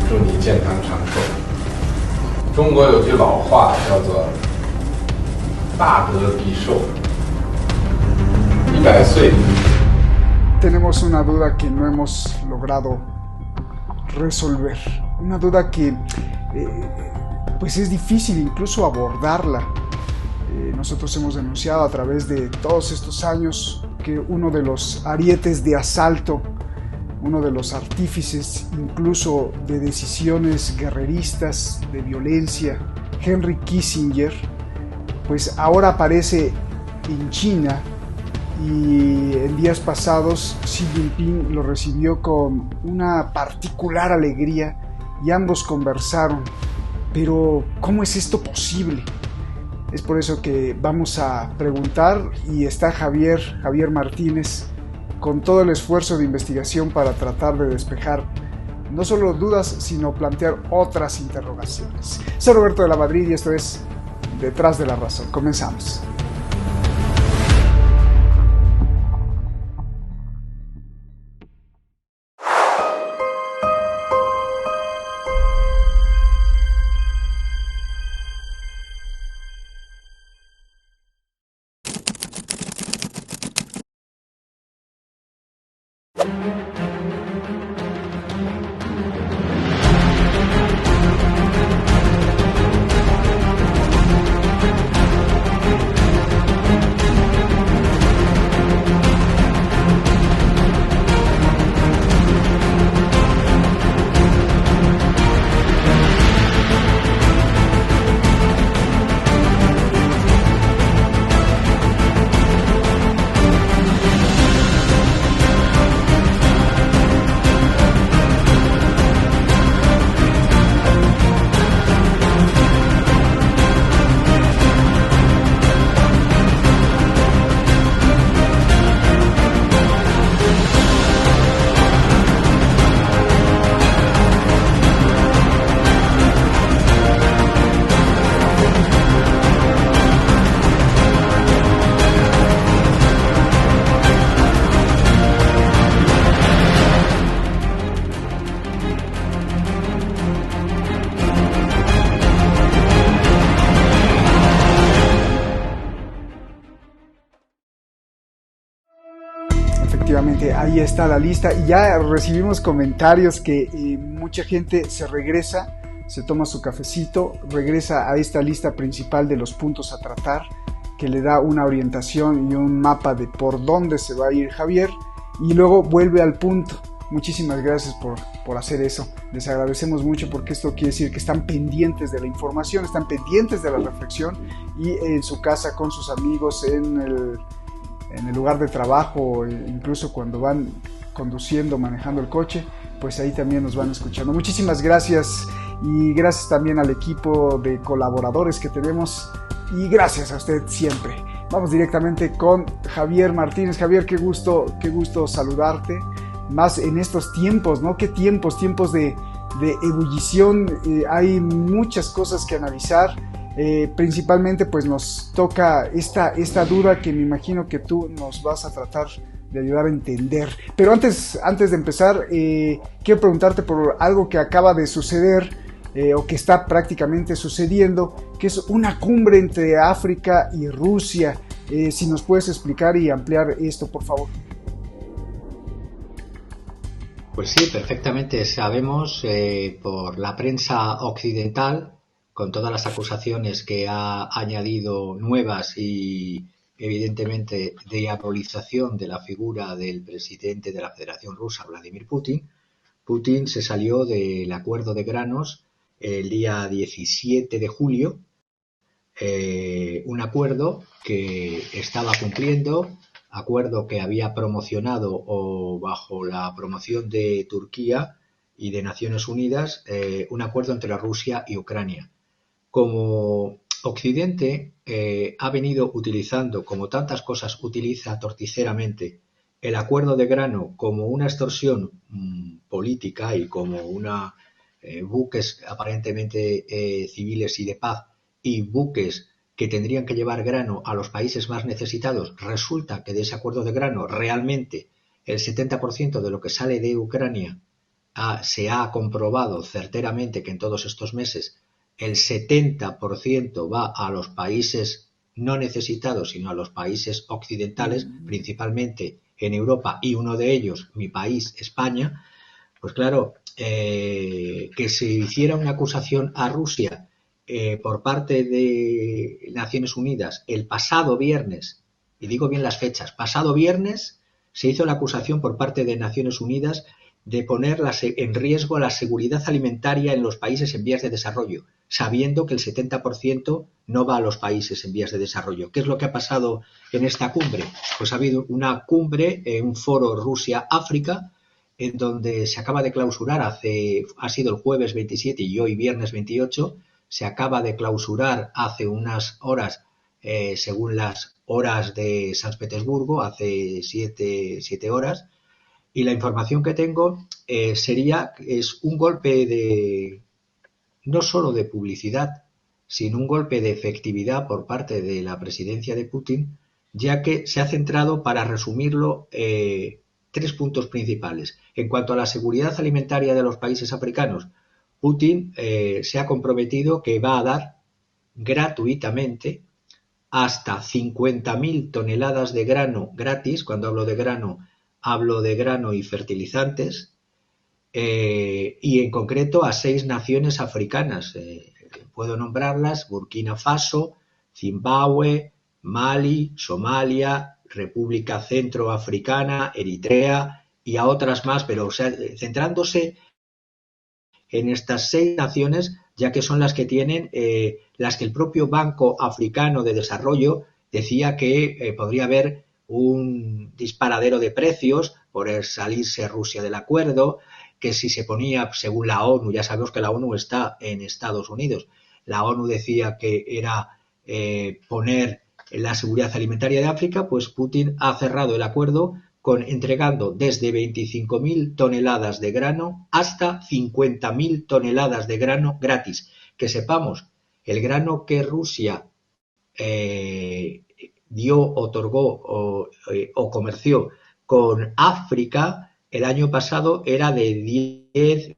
祝你健康长寿。中国有句老话叫做"大德必寿"，100岁。Tenemos una duda que no hemos logrado resolver, una duda que pues es difícil incluso abordarla. Nosotros hemos denunciado a través de todos estos años que uno de los arietes de asalto, uno de los artífices incluso de decisiones guerreristas, de violencia, Henry Kissinger, pues ahora aparece en China, y en días pasados Xi Jinping lo recibió con una particular alegría y ambos conversaron. Pero ¿cómo es esto posible? Es por eso que vamos a preguntar, y está Javier Martínez con todo el esfuerzo de investigación para tratar de despejar no solo dudas, sino plantear otras interrogaciones. Soy Roberto de la Madrid y esto es Detrás de la Razón. Comenzamos. Efectivamente, ahí está la lista y ya recibimos comentarios que mucha gente se regresa, se toma su cafecito, regresa a esta lista principal de los puntos a tratar, que le da una orientación y un mapa de por dónde se va a ir Javier, y luego vuelve al punto. Muchísimas gracias por hacer eso, les agradecemos mucho, porque esto quiere decir que están pendientes de la información, están pendientes de la reflexión, y en su casa, con sus amigos, en el lugar de trabajo, incluso cuando van conduciendo, manejando el coche, pues ahí también nos van escuchando. Muchísimas gracias, y gracias también al equipo de colaboradores que tenemos, y gracias a usted siempre. Vamos directamente con Javier Martínez. Javier, qué gusto saludarte, más en estos tiempos, ¿no? ¿Qué tiempos de ebullición? Hay muchas cosas que analizar. Principalmente pues nos toca esta duda que me imagino que tú nos vas a tratar de ayudar a entender. Pero antes de empezar, quiero preguntarte por algo que acaba de suceder, o que está prácticamente sucediendo, que es una cumbre entre África y Rusia. Si nos puedes explicar y ampliar esto, por favor. Pues sí, perfectamente sabemos por la prensa occidental, con todas las acusaciones que ha añadido nuevas y evidentemente diabolización de la figura del presidente de la Federación Rusa, Vladimir Putin. Putin se salió del acuerdo de granos el día 17 de julio, un acuerdo que estaba cumpliendo, acuerdo que había promocionado o bajo la promoción de Turquía y de Naciones Unidas, un acuerdo entre Rusia y Ucrania. Como Occidente ha venido utilizando, como tantas cosas utiliza torticeramente, el acuerdo de grano como una extorsión política y como una buques aparentemente civiles y de paz, y buques que tendrían que llevar grano a los países más necesitados, resulta que de ese acuerdo de grano realmente el 70% de lo que sale de Ucrania se ha comprobado certeramente que en todos estos meses el 70% va a los países no necesitados, sino a los países occidentales, principalmente en Europa, y uno de ellos, mi país, España. Pues claro, que se hiciera una acusación a Rusia por parte de Naciones Unidas el pasado viernes, y digo bien las fechas, pasado viernes se hizo la acusación por parte de Naciones Unidas de poner en riesgo la seguridad alimentaria en los países en vías de desarrollo, sabiendo que el 70% no va a los países en vías de desarrollo. ¿Qué es lo que ha pasado en esta cumbre? Pues ha habido una cumbre, un foro Rusia-África, en donde se acaba de clausurar, ha sido el jueves 27 y hoy viernes 28, se acaba de clausurar hace unas horas, según las horas de San Petersburgo, hace 7 horas, y la información que tengo es un golpe no solo de publicidad, sino un golpe de efectividad por parte de la presidencia de Putin, ya que se ha centrado, para resumirlo, 3 puntos principales. En cuanto a la seguridad alimentaria de los países africanos, Putin se ha comprometido que va a dar gratuitamente hasta 50.000 toneladas de grano gratis. Cuando hablo de grano y fertilizantes, y en concreto a 6 naciones africanas. Puedo nombrarlas: Burkina Faso, Zimbabue, Mali, Somalia, República Centroafricana, Eritrea y a otras más, pero centrándose en estas 6 naciones, ya que son las que tienen, las que el propio Banco Africano de Desarrollo decía que podría haber un disparadero de precios por salirse Rusia del acuerdo, que si se ponía, según la ONU, ya sabemos que la ONU está en Estados Unidos, la ONU decía que era poner la seguridad alimentaria de África, pues Putin ha cerrado el acuerdo entregando desde 25.000 toneladas de grano hasta 50.000 toneladas de grano gratis. Que sepamos, el grano que Rusia otorgó o comerció con África el año pasado era de 10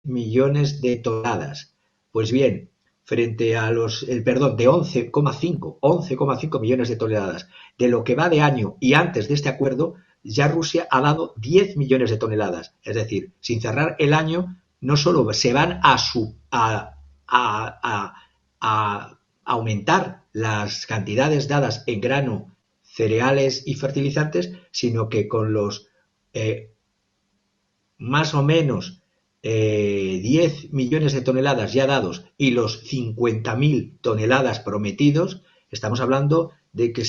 millones de toneladas. Pues bien, frente a de 11,5 millones de toneladas de lo que va de año y antes de este acuerdo, ya Rusia ha dado 10 millones de toneladas. Es decir, sin cerrar el año, no solo se van a aumentar las cantidades dadas en grano, cereales y fertilizantes, sino que con los más o menos 10 millones de toneladas ya dados y los 50.000 toneladas prometidos, estamos hablando de que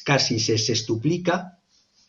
casi se sextuplica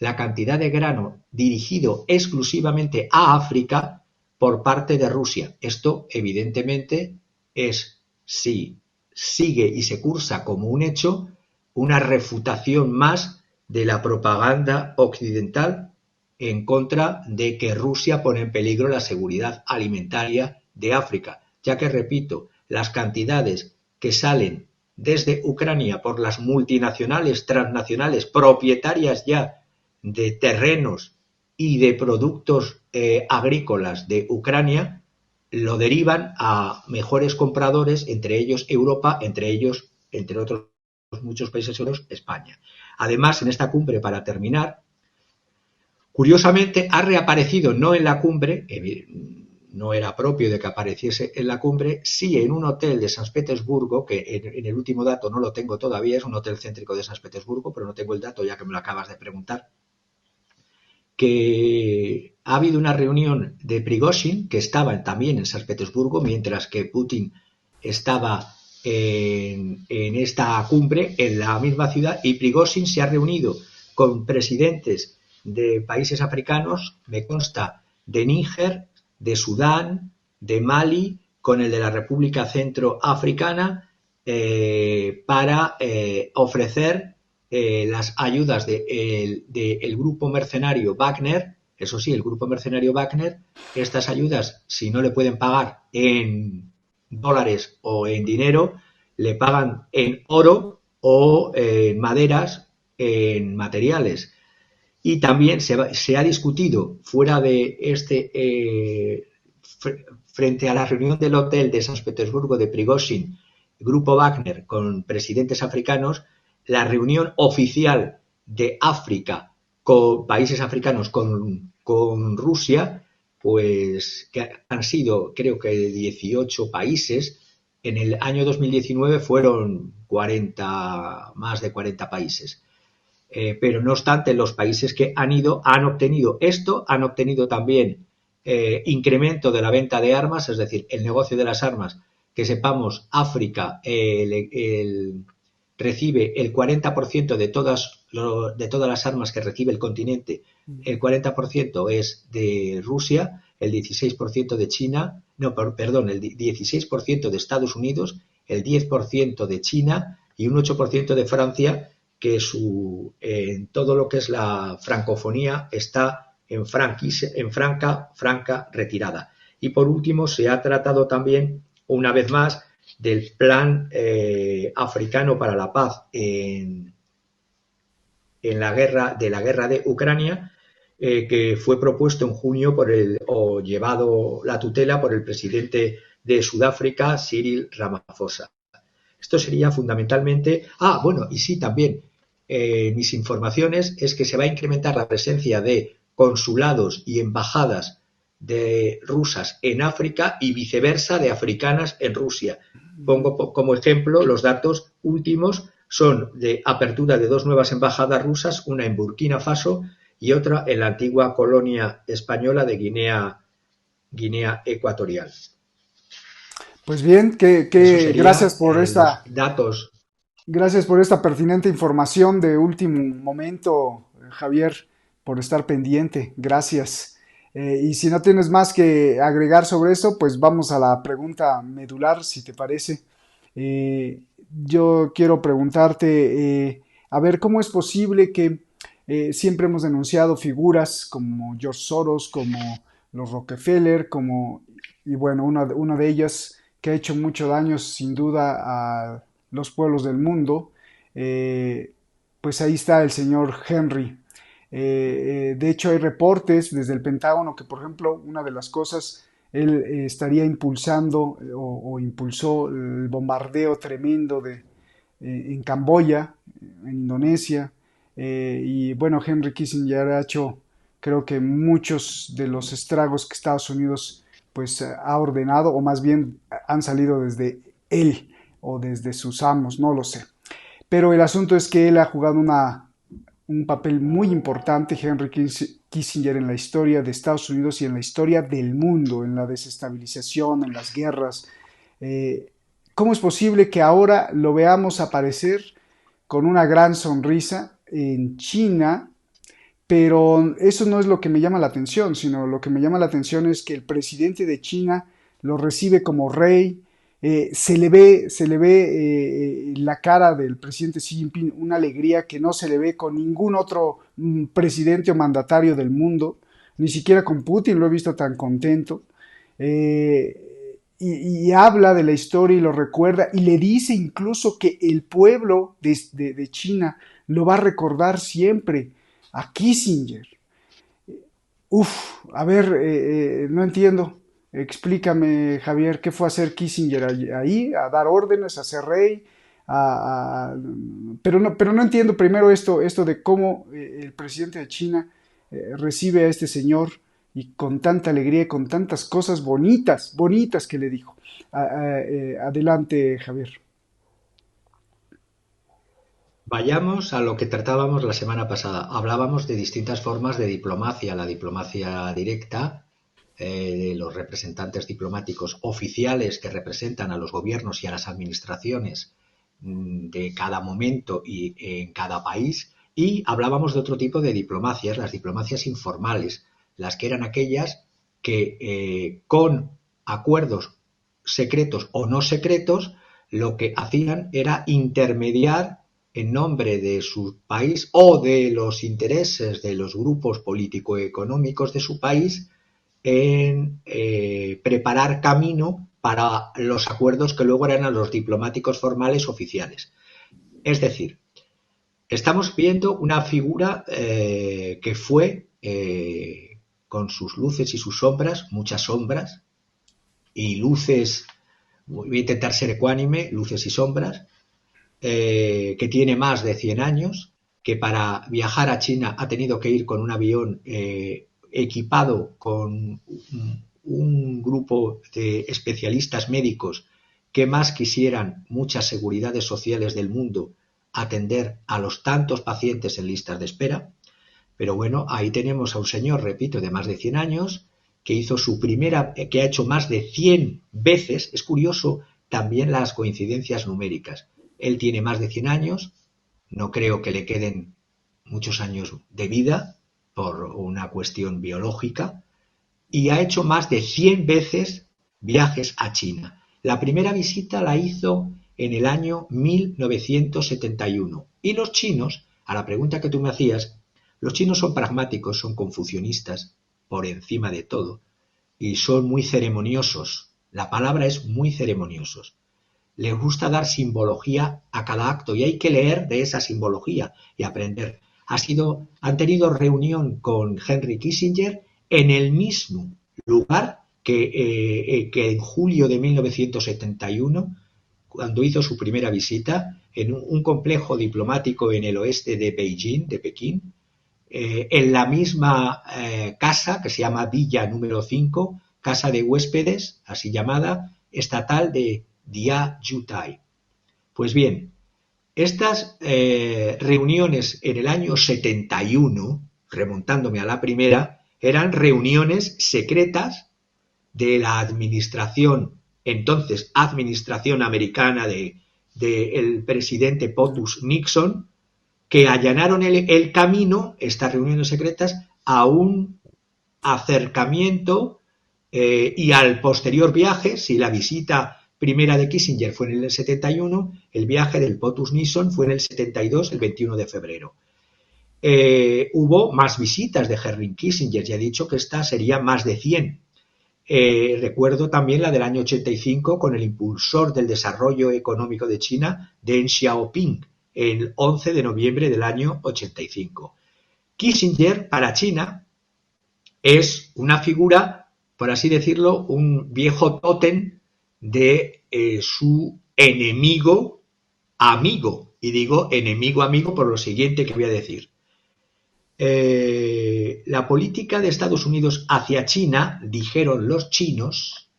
la cantidad de grano dirigido exclusivamente a África por parte de Rusia. Esto, evidentemente, es, si sigue y se cursa como un hecho, una refutación más de la propaganda occidental en contra de que Rusia pone en peligro la seguridad alimentaria de África, ya que, repito, las cantidades que salen desde Ucrania por las multinacionales transnacionales propietarias ya de terrenos y de productos agrícolas de Ucrania lo derivan a mejores compradores, entre ellos Europa, entre otros muchos países europeos, España. Además, en esta cumbre, para terminar, curiosamente ha reaparecido, no en la cumbre, no era propio de que apareciese en la cumbre, sí en un hotel de San Petersburgo, que en el último dato no lo tengo todavía, es un hotel céntrico de San Petersburgo, pero no tengo el dato ya que me lo acabas de preguntar, que ha habido una reunión de Prigozhin, que estaba también en San Petersburgo, mientras que Putin estaba en esta cumbre en la misma ciudad, y Prigozhin se ha reunido con presidentes de países africanos, me consta, de Níger, de Sudán, de Mali, con el de la República Centroafricana, para ofrecer las ayudas del grupo mercenario Wagner. Eso sí, el grupo mercenario Wagner, estas ayudas, si no le pueden pagar en dólares o en dinero, le pagan en oro o en maderas, en materiales. y también se ha discutido fuera de frente a la reunión del hotel de San Petersburgo de Prigozhin, Grupo Wagner, con presidentes africanos, la reunión oficial de África con países africanos con Rusia, pues que han sido creo que 18 países. En el año 2019 fueron más de 40 países. Pero no obstante, los países que han obtenido esto, han obtenido también incremento de la venta de armas, es decir, el negocio de las armas. Que sepamos, África recibe el 40% de todas las armas que recibe el continente, el 40% es de Rusia, el 16% de China, no, perdón, el 16% de Estados Unidos, el 10% de China y un 8% de Francia, que en todo lo que es la francofonía está en franca retirada. Y por último, se ha tratado también, una vez más, del plan africano para la paz en la guerra de Ucrania, que fue propuesto en junio o llevado la tutela por el presidente de Sudáfrica, Cyril Ramaphosa. Esto sería fundamentalmente... bueno, y sí, también mis informaciones es que se va a incrementar la presencia de consulados y embajadas de rusas en África y viceversa de africanas en Rusia. Pongo como ejemplo los datos últimos son de apertura de 2 nuevas embajadas rusas, una en Burkina Faso y otra en la antigua colonia española de Guinea Ecuatorial. Pues bien, gracias por esta datos. Gracias por esta pertinente información de último momento, Javier, por estar pendiente. Gracias. Y si no tienes más que agregar sobre eso, pues vamos a la pregunta medular, si te parece. Yo quiero preguntarte, a ver, ¿cómo es posible que siempre hemos denunciado figuras como George Soros, como los Rockefeller, y bueno, una de ellas que ha hecho mucho daño sin duda a los pueblos del mundo, pues ahí está el señor Henry. De hecho, hay reportes desde el Pentágono que, por ejemplo, una de las cosas, él estaría impulsando o impulsó el bombardeo tremendo en Camboya, en Indonesia, y bueno, Henry Kissinger ha hecho, creo que muchos de los estragos que Estados Unidos pues ha ordenado, o más bien han salido desde él o desde sus amos, no lo sé. Pero el asunto es que él ha jugado un papel muy importante, Henry Kissinger, en la historia de Estados Unidos y en la historia del mundo, en la desestabilización, en las guerras. ¿Cómo es posible que ahora lo veamos aparecer con una gran sonrisa en China? Pero eso no es lo que me llama la atención, sino lo que me llama la atención es que el presidente de China lo recibe como rey. Se le ve la cara del presidente Xi Jinping una alegría que no se le ve con ningún otro presidente o mandatario del mundo, ni siquiera con Putin lo he visto tan contento, y habla de la historia y lo recuerda y le dice incluso que el pueblo de China lo va a recordar siempre a Kissinger. A ver, no entiendo. Explícame, Javier, ¿qué fue a hacer Kissinger ahí? ¿A dar órdenes, a ser rey? Pero no entiendo primero esto de cómo el presidente de China recibe a este señor y con tanta alegría y con tantas cosas bonitas que le dijo. Adelante, Javier. Vayamos a lo que tratábamos la semana pasada. Hablábamos de distintas formas de diplomacia, la diplomacia directa, de los representantes diplomáticos oficiales que representan a los gobiernos y a las administraciones de cada momento y en cada país, y hablábamos de otro tipo de diplomacias, las diplomacias informales, las que eran aquellas que con acuerdos secretos o no secretos lo que hacían era intermediar en nombre de su país o de los intereses de los grupos político-económicos de su país en preparar camino para los acuerdos que luego eran los diplomáticos formales oficiales. Es decir, estamos viendo una figura que fue con sus luces y sus sombras, muchas sombras y luces, voy a intentar ser ecuánime, luces y sombras, que tiene más de 100 años, que para viajar a China ha tenido que ir con un avión equipado con un grupo de especialistas médicos que más quisieran muchas seguridades sociales del mundo atender a los tantos pacientes en listas de espera. Pero bueno, ahí tenemos a un señor, repito, de más de 100 años, que hizo su primera, que ha hecho más de 100 veces, es curioso también las coincidencias numéricas. Él tiene más de 100 años, no creo que le queden muchos años de vida por una cuestión biológica, y ha hecho más de 100 veces viajes a China. La primera visita la hizo en el año 1971. Y los chinos, a la pregunta que tú me hacías, los chinos son pragmáticos, son confucionistas por encima de todo y son muy ceremoniosos. La palabra es muy ceremoniosos. Les gusta dar simbología a cada acto y hay que leer de esa simbología y aprender. Han tenido reunión con Henry Kissinger en el mismo lugar que en julio de 1971, cuando hizo su primera visita, en un complejo diplomático en el oeste de Beijing, de Pekín, en la misma casa que se llama Villa número 5, casa de huéspedes, así llamada, estatal de Diaoyutai. Pues bien, estas reuniones en el año 71, remontándome a la primera, eran reuniones secretas de la administración, entonces administración americana del presidente POTUS Nixon, que allanaron el camino, estas reuniones secretas, a un acercamiento y al posterior viaje, si la visita primera de Kissinger fue en el 71, el viaje del POTUS Nixon fue en el 72, el 21 de febrero. Hubo más visitas de Henry Kissinger, ya he dicho que esta sería más de 100. Recuerdo también la del año 85 con el impulsor del desarrollo económico de China, Deng Xiaoping, el 11 de noviembre del año 85. Kissinger, para China, es una figura, por así decirlo, un viejo tótem de su enemigo amigo. Y digo enemigo amigo por lo siguiente que voy a decir. La política de Estados Unidos hacia China, dijeron los chinos,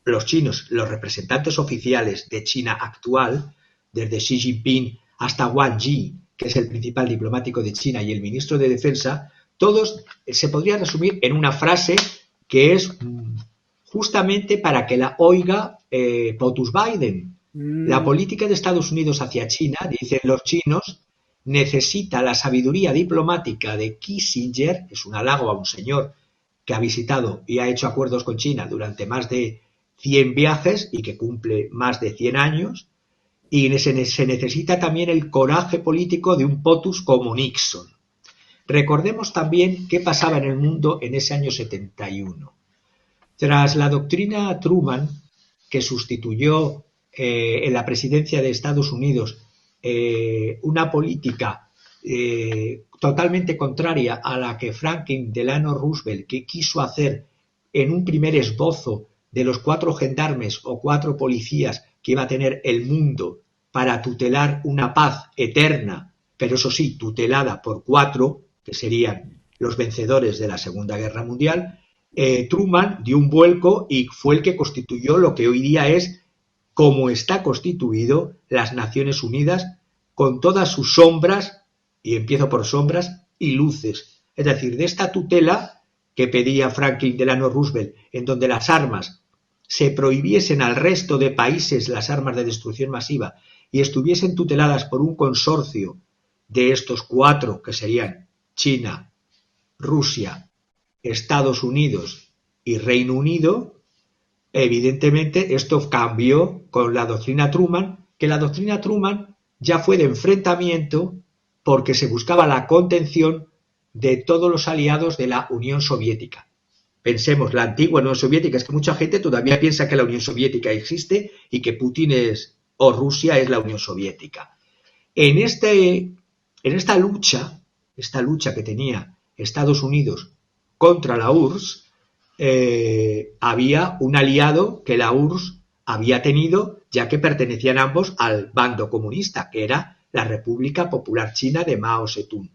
los representantes oficiales de China actual, desde Xi Jinping hasta Wang Yi, que es el principal diplomático de China, y el ministro de Defensa, todos se podría resumir en una frase que es justamente para que la oiga POTUS Biden. La política de Estados Unidos hacia China, dicen los chinos, necesita la sabiduría diplomática de Kissinger, es un halago a un señor que ha visitado y ha hecho acuerdos con China durante más de 100 viajes y que cumple más de 100 años, y se necesita también el coraje político de un POTUS como Nixon. Recordemos también qué pasaba en el mundo en ese año 71. Tras la doctrina Truman, que sustituyó en la presidencia de Estados Unidos una política totalmente contraria a la que Franklin Delano Roosevelt que quiso hacer en un primer esbozo de los 4 gendarmes o 4 policías que iba a tener el mundo para tutelar una paz eterna, pero eso sí, tutelada por 4, que serían los vencedores de la Segunda Guerra Mundial. Truman dio un vuelco y fue el que constituyó lo que hoy día es, como está constituido, las Naciones Unidas, con todas sus sombras, y empiezo por sombras, y luces. Es decir, de esta tutela que pedía Franklin Delano Roosevelt, en donde las armas se prohibiesen al resto de países, las armas de destrucción masiva, y estuviesen tuteladas por un consorcio de estos 4, que serían China, Rusia, Estados Unidos y Reino Unido, evidentemente esto cambió con la doctrina Truman, que la doctrina Truman ya fue de enfrentamiento porque se buscaba la contención de todos los aliados de la Unión Soviética. Pensemos, la antigua Unión Soviética, es que mucha gente todavía piensa que la Unión Soviética existe y que Putin es, o Rusia es la Unión Soviética. En esta lucha que tenía Estados Unidos contra la URSS, había un aliado que la URSS había tenido, ya que pertenecían ambos al bando comunista, que era la República Popular China de Mao Zedong.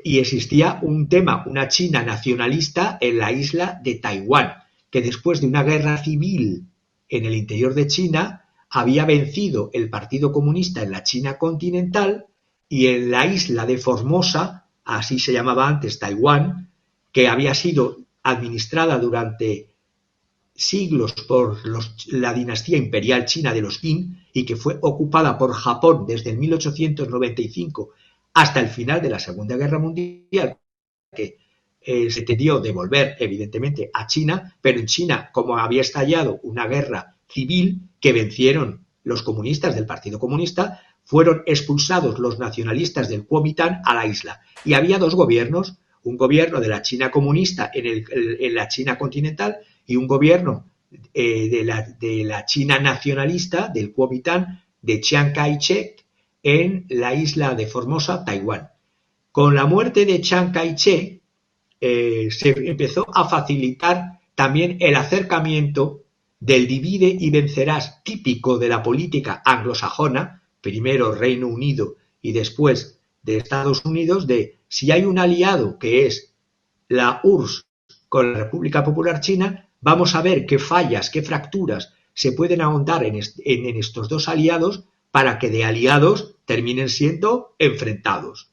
Y existía una China nacionalista en la isla de Taiwán, que después de una guerra civil en el interior de China había vencido el Partido Comunista en la China continental, y en la isla de Formosa, así se llamaba antes Taiwán, que había sido administrada durante siglos por la dinastía imperial china de los Qin y que fue ocupada por Japón desde el 1895 hasta el final de la Segunda Guerra Mundial, que se decidió devolver evidentemente a China, pero en China, como había estallado una guerra civil que vencieron los comunistas del Partido Comunista, fueron expulsados los nacionalistas del Kuomintang a la isla. Y había dos gobiernos, un gobierno de la China comunista en la China continental y un gobierno de la China nacionalista del Kuomintang de Chiang Kai-shek en la isla de Formosa, Taiwán. Con la muerte de Chiang Kai-shek se empezó a facilitar también el acercamiento del divide y vencerás típico de la política anglosajona, primero Reino Unido y después de Estados Unidos, de si hay un aliado que es la URSS con la República Popular China, vamos a ver qué fallas, qué fracturas se pueden ahondar en estos dos aliados para que de aliados terminen siendo enfrentados.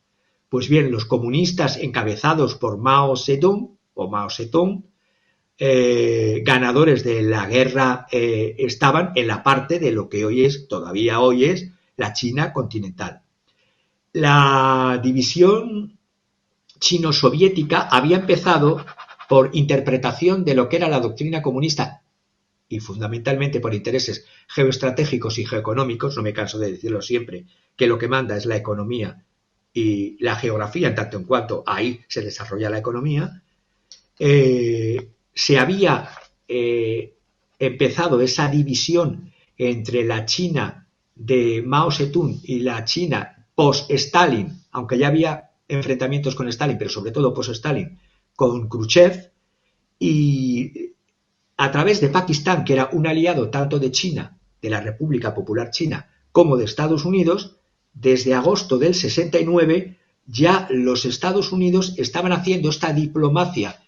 Pues bien, los comunistas encabezados por Mao Zedong ganadores de la guerra, estaban en la parte de lo que todavía hoy es la China continental. La división chino-soviética había empezado por interpretación de lo que era la doctrina comunista y fundamentalmente por intereses geoestratégicos y geoeconómicos, no me canso de decirlo siempre, que lo que manda es la economía y la geografía, en tanto en cuanto ahí se desarrolla la economía. Se había empezado esa división entre la China de Mao Zedong y la China post-Stalin, aunque ya había enfrentamientos con Stalin, pero sobre todo post-Stalin, con Khrushchev, y a través de Pakistán, que era un aliado tanto de China, de la República Popular China, como de Estados Unidos, desde agosto del 69 ya los Estados Unidos estaban haciendo esta diplomacia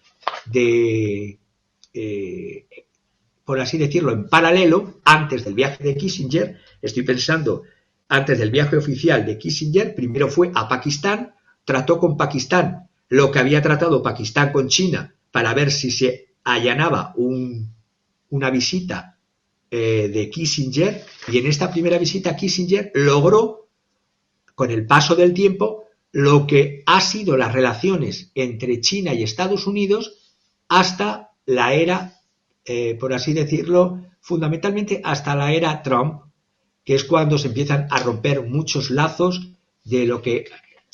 por así decirlo, en paralelo, antes del viaje de Kissinger. Estoy pensando, antes del viaje oficial de Kissinger, primero fue a Pakistán, trató con Pakistán lo que había tratado Pakistán con China para ver si se allanaba una visita de Kissinger, y en esta primera visita Kissinger logró, con el paso del tiempo, lo que ha sido las relaciones entre China y Estados Unidos hasta la era, por así decirlo, fundamentalmente hasta la era Trump, que es cuando se empiezan a romper muchos lazos de lo que,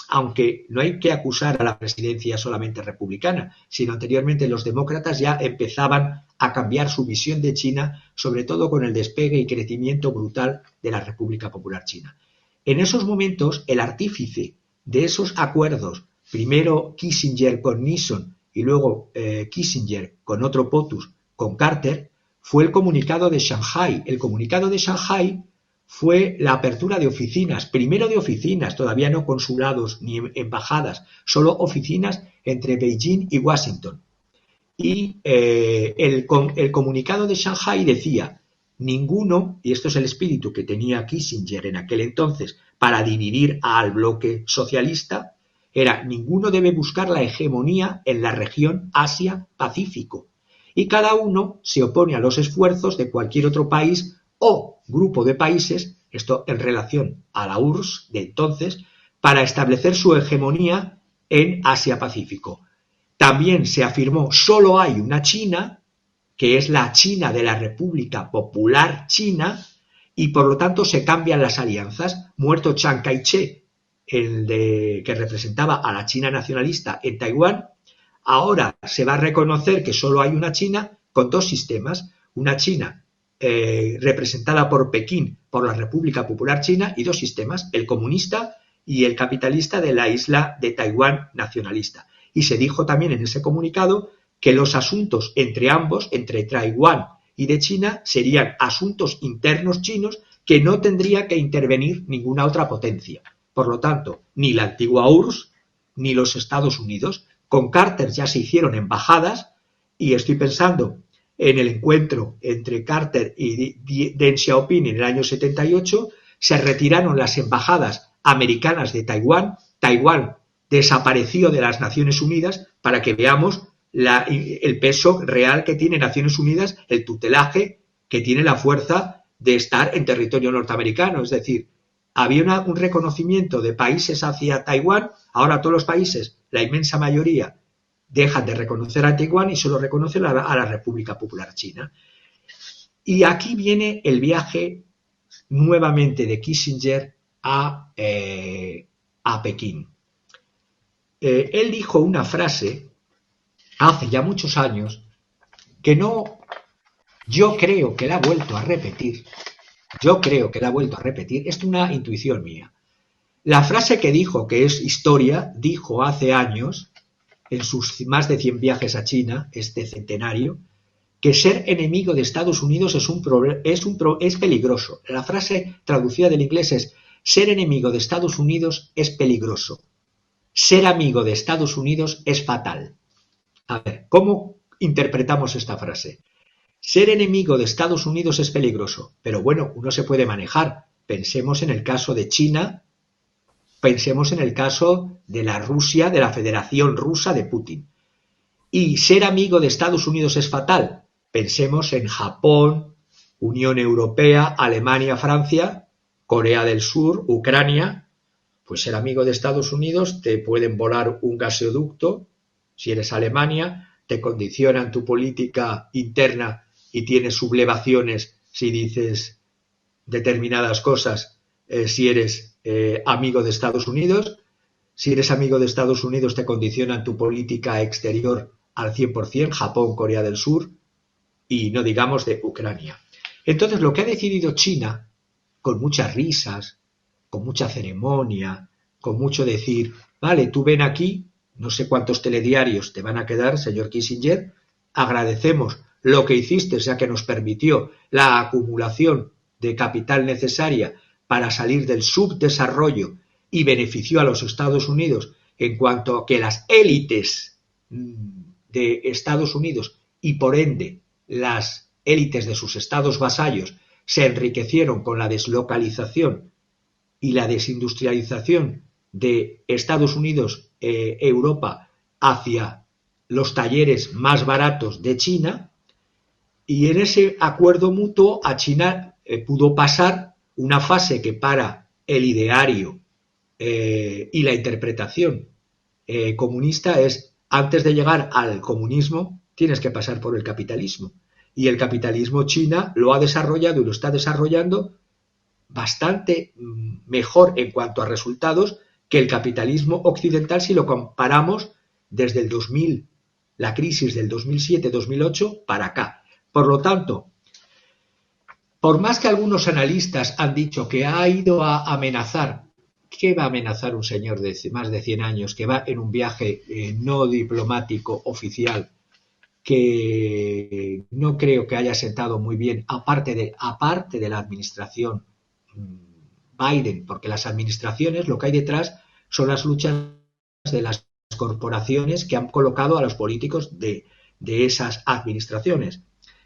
aunque no hay que acusar a la presidencia solamente republicana, sino anteriormente los demócratas ya empezaban a cambiar su visión de China, sobre todo con el despegue y crecimiento brutal de la República Popular China. En esos momentos, el artífice de esos acuerdos, primero Kissinger con Nixon y luego Kissinger con otro POTUS, con Carter, fue el comunicado de Shanghái. El comunicado de Shanghái fue la apertura de oficinas, primero de oficinas, todavía no consulados ni embajadas, solo oficinas entre Beijing y Washington. Y el comunicado de Shanghái decía: ninguno, y esto es el espíritu que tenía Kissinger en aquel entonces para dividir al bloque socialista, era: ninguno debe buscar la hegemonía en la región Asia-Pacífico, y cada uno se opone a los esfuerzos de cualquier otro país o grupo de países, esto en relación a la URSS de entonces, para establecer su hegemonía en Asia-Pacífico. También se afirmó: solo hay una China, que es la China de la República Popular China, y por lo tanto se cambian las alianzas. Muerto Chiang Kai-shek, que representaba a la China nacionalista en Taiwán, ahora se va a reconocer que solo hay una China con dos sistemas: una China representada por Pekín, por la República Popular China, y dos sistemas, el comunista y el capitalista de la isla de Taiwán nacionalista. Y se dijo también en ese comunicado que los asuntos entre ambos, entre Taiwán y de China, serían asuntos internos chinos que no tendría que intervenir ninguna otra potencia. Por lo tanto, ni la antigua URSS ni los Estados Unidos. Con Carter ya se hicieron embajadas y estoy pensando en el encuentro entre Carter y Deng Xiaoping en el año 78, se retiraron las embajadas americanas de Taiwán, Taiwán desapareció de las Naciones Unidas para que veamos el peso real que tiene Naciones Unidas, el tutelaje que tiene la fuerza de estar en territorio norteamericano. Es decir, había un reconocimiento de países hacia Taiwán, ahora todos los países, la inmensa mayoría, dejan de reconocer a Taiwán y solo reconocen a la República Popular China. Y aquí viene el viaje nuevamente de Kissinger a Pekín. Él dijo una frase hace ya muchos años que yo creo que la ha vuelto a repetir. Es una intuición mía. La frase que dijo, que es historia, dijo hace años, en sus más de 100 viajes a China, este centenario, que ser enemigo de Estados Unidos es peligroso. La frase traducida del inglés es: ser enemigo de Estados Unidos es peligroso. Ser amigo de Estados Unidos es fatal. A ver, ¿cómo interpretamos esta frase? Ser enemigo de Estados Unidos es peligroso, pero bueno, uno se puede manejar. Pensemos en el caso de China, pensemos en el caso de la Rusia, de la Federación Rusa de Putin. Y ser amigo de Estados Unidos es fatal. Pensemos en Japón, Unión Europea, Alemania, Francia, Corea del Sur, Ucrania. Pues ser amigo de Estados Unidos, te pueden volar un gasoducto. Si eres Alemania, te condicionan tu política interna y tienes sublevaciones si dices determinadas cosas, si eres amigo de Estados Unidos. Si eres amigo de Estados Unidos, te condicionan tu política exterior al 100%, Japón, Corea del Sur, y no digamos de Ucrania. Entonces, lo que ha decidido China, con muchas risas, con mucha ceremonia, con mucho decir, vale, tú ven aquí, no sé cuántos telediarios te van a quedar, señor Kissinger, agradecemos lo que hiciste, ya que nos permitió la acumulación de capital necesaria para salir del subdesarrollo y benefició a los Estados Unidos en cuanto a que las élites de Estados Unidos y por ende las élites de sus estados vasallos se enriquecieron con la deslocalización y la desindustrialización de Estados Unidos, Europa, hacia los talleres más baratos de China, y en ese acuerdo mutuo a China pudo pasar una fase que para el ideario y la interpretación comunista es: antes de llegar al comunismo tienes que pasar por el capitalismo, y el capitalismo China lo ha desarrollado y lo está desarrollando bastante mejor en cuanto a resultados que el capitalismo occidental si lo comparamos desde el 2000, la crisis del 2007-2008 para acá. Por lo tanto, por más que algunos analistas han dicho que ha ido a amenazar, ¿qué va a amenazar un señor de más de 100 años que va en un viaje no diplomático oficial, que no creo que haya sentado muy bien, aparte de la administración Biden, porque las administraciones, lo que hay detrás son las luchas de las corporaciones que han colocado a los políticos de esas administraciones,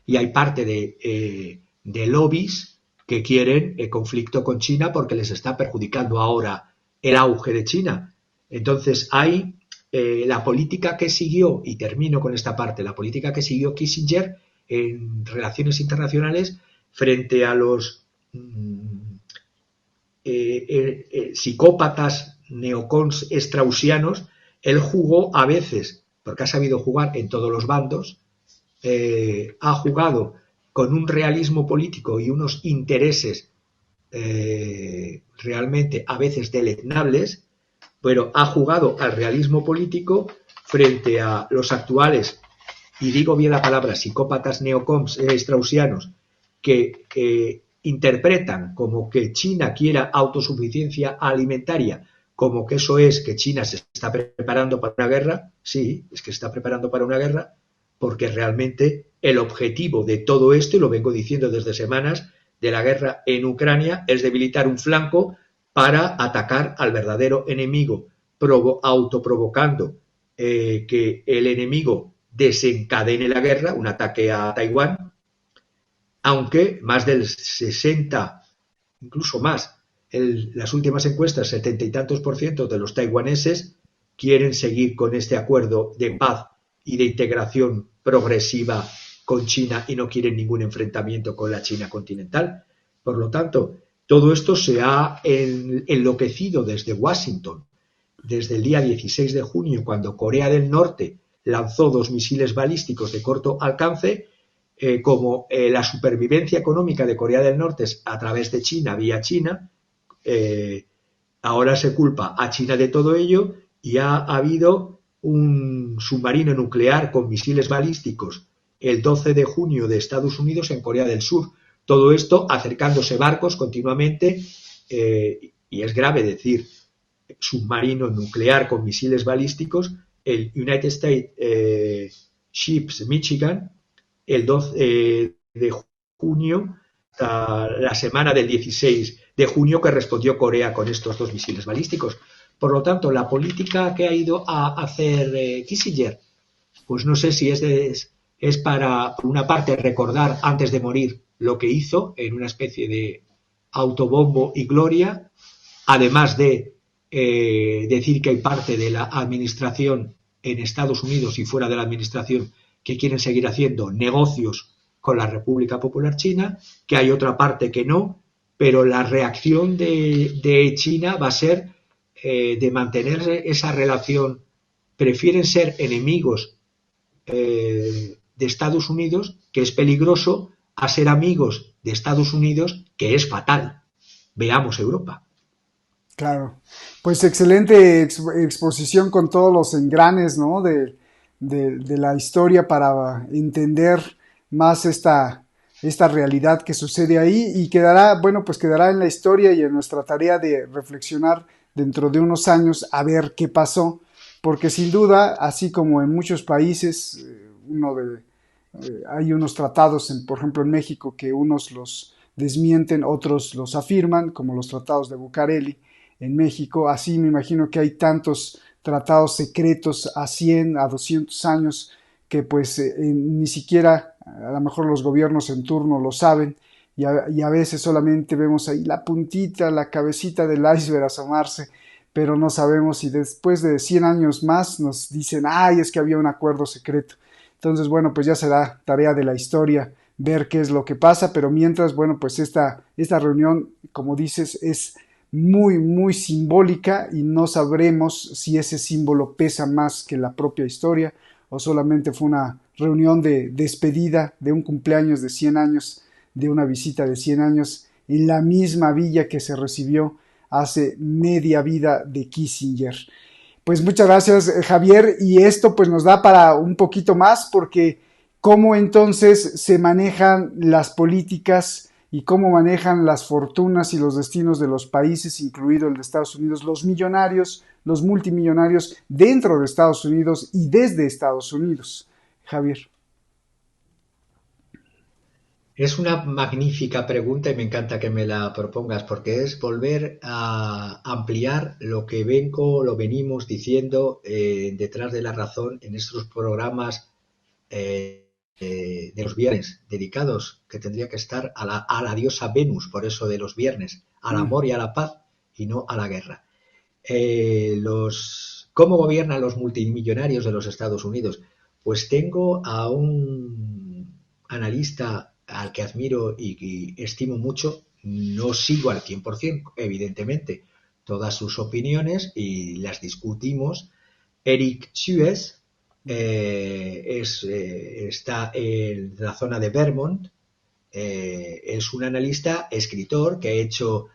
y hay parte de lobbies que quieren conflicto con China porque les está perjudicando ahora el auge de China. Entonces hay la política que siguió, y termino con esta parte, la política que siguió Kissinger en relaciones internacionales frente a los psicópatas neocons straussianos. Él jugó a veces, porque ha sabido jugar en todos los bandos, ha jugado con un realismo político y unos intereses realmente a veces deleznables, pero ha jugado al realismo político frente a los actuales, y digo bien la palabra, psicópatas neocons straussianos, que interpretan como que China quiera autosuficiencia alimentaria, como que eso es que China se está preparando para una guerra. Sí, es que se está preparando para una guerra, porque realmente el objetivo de todo esto, y lo vengo diciendo desde semanas, de la guerra en Ucrania, es debilitar un flanco para atacar al verdadero enemigo, autoprovocando que el enemigo desencadene la guerra, un ataque a Taiwán, aunque más del 60, incluso más, las últimas encuestas, 70 y tantos % de los taiwaneses quieren seguir con este acuerdo de paz y de integración progresiva con China y no quieren ningún enfrentamiento con la China continental. Por lo tanto, todo esto se ha enloquecido desde Washington, desde el día 16 de junio, cuando Corea del Norte lanzó 2 misiles balísticos de corto alcance, como la supervivencia económica de Corea del Norte es a través de China, vía China. Ahora se culpa a China de todo ello, y ha habido un submarino nuclear con misiles balísticos el 12 de junio de Estados Unidos en Corea del Sur. Todo esto acercándose barcos continuamente, y es grave decir submarino nuclear con misiles balísticos. El United States Ships Michigan, el 12 de junio, la semana del 16 de junio, que respondió Corea con estos 2 misiles balísticos. Por lo tanto, la política que ha ido a hacer Kissinger, pues no sé si es para, por una parte, recordar antes de morir lo que hizo en una especie de autobombo y gloria, además de decir que hay parte de la administración en Estados Unidos y fuera de la administración que quieren seguir haciendo negocios con la República Popular China, que hay otra parte que no, pero la reacción de China va a ser de mantener esa relación. Prefieren ser enemigos de Estados Unidos, que es peligroso, a ser amigos de Estados Unidos, que es fatal. Veamos Europa. Claro, pues excelente exposición con todos los engranes, ¿no? de la historia para entender más esta realidad que sucede ahí, y quedará, bueno, pues quedará en la historia y en nuestra tarea de reflexionar dentro de unos años a ver qué pasó, porque sin duda, así como en muchos países, hay unos tratados, por ejemplo en México, que unos los desmienten, otros los afirman, como los tratados de Bucareli en México. Así me imagino que hay tantos tratados secretos a 100, a 200 años que pues ni siquiera a lo mejor los gobiernos en turno lo saben, y a veces solamente vemos ahí la puntita, la cabecita del iceberg asomarse, pero no sabemos si después de 100 años más nos dicen, ay, es que había un acuerdo secreto. Entonces, bueno, pues ya será tarea de la historia ver qué es lo que pasa, pero mientras, bueno, pues esta reunión, como dices, es muy, muy simbólica, y no sabremos si ese símbolo pesa más que la propia historia, o solamente fue una reunión de despedida de un cumpleaños de 100 años, de una visita de 100 años en la misma villa que se recibió hace media vida de Kissinger. Pues muchas gracias, Javier, y esto pues nos da para un poquito más, porque cómo entonces se manejan las políticas y cómo manejan las fortunas y los destinos de los países, incluido el de Estados Unidos, los millonarios, los multimillonarios dentro de Estados Unidos y desde Estados Unidos. Javier. Es una magnífica pregunta y me encanta que me la propongas, porque es volver a ampliar lo que venimos diciendo detrás de la razón en estos programas de los viernes dedicados, que tendría que estar a la diosa Venus, por eso de los viernes, al amor y a la paz y no a la guerra. ¿Cómo gobiernan los multimillonarios de los Estados Unidos? Pues tengo a un analista al que admiro y estimo mucho. No sigo al 100%, evidentemente, todas sus opiniones y las discutimos. Eric Suez está en la zona de Vermont. Es un analista, escritor, que ha hecho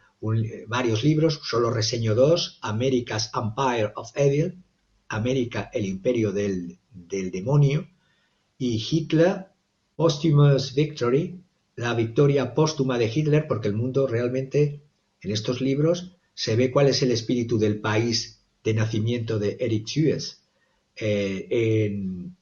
varios libros, solo reseño 2: America's Empire of Evil, América, el imperio del demonio, y Hitler, Posthumous Victory, la victoria póstuma de Hitler, porque el mundo realmente, en estos libros, se ve cuál es el espíritu del país de nacimiento de Eric Thues en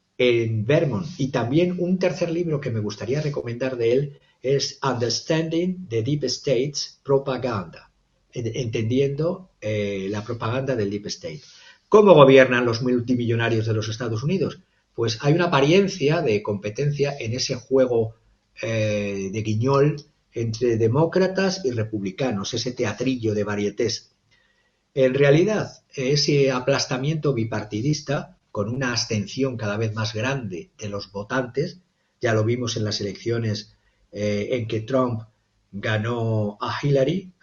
Vermont. Y también un tercer libro que me gustaría recomendar de él es Understanding the Deep State's Propaganda, entendiendo la propaganda del Deep State. ¿Cómo gobiernan los multimillonarios de los Estados Unidos? Pues hay una apariencia de competencia en ese juego de guiñol entre demócratas y republicanos, ese teatrillo de varietés. En realidad, ese aplastamiento bipartidista, con una abstención cada vez más grande de los votantes, ya lo vimos en las elecciones en que Trump ganó a Hillary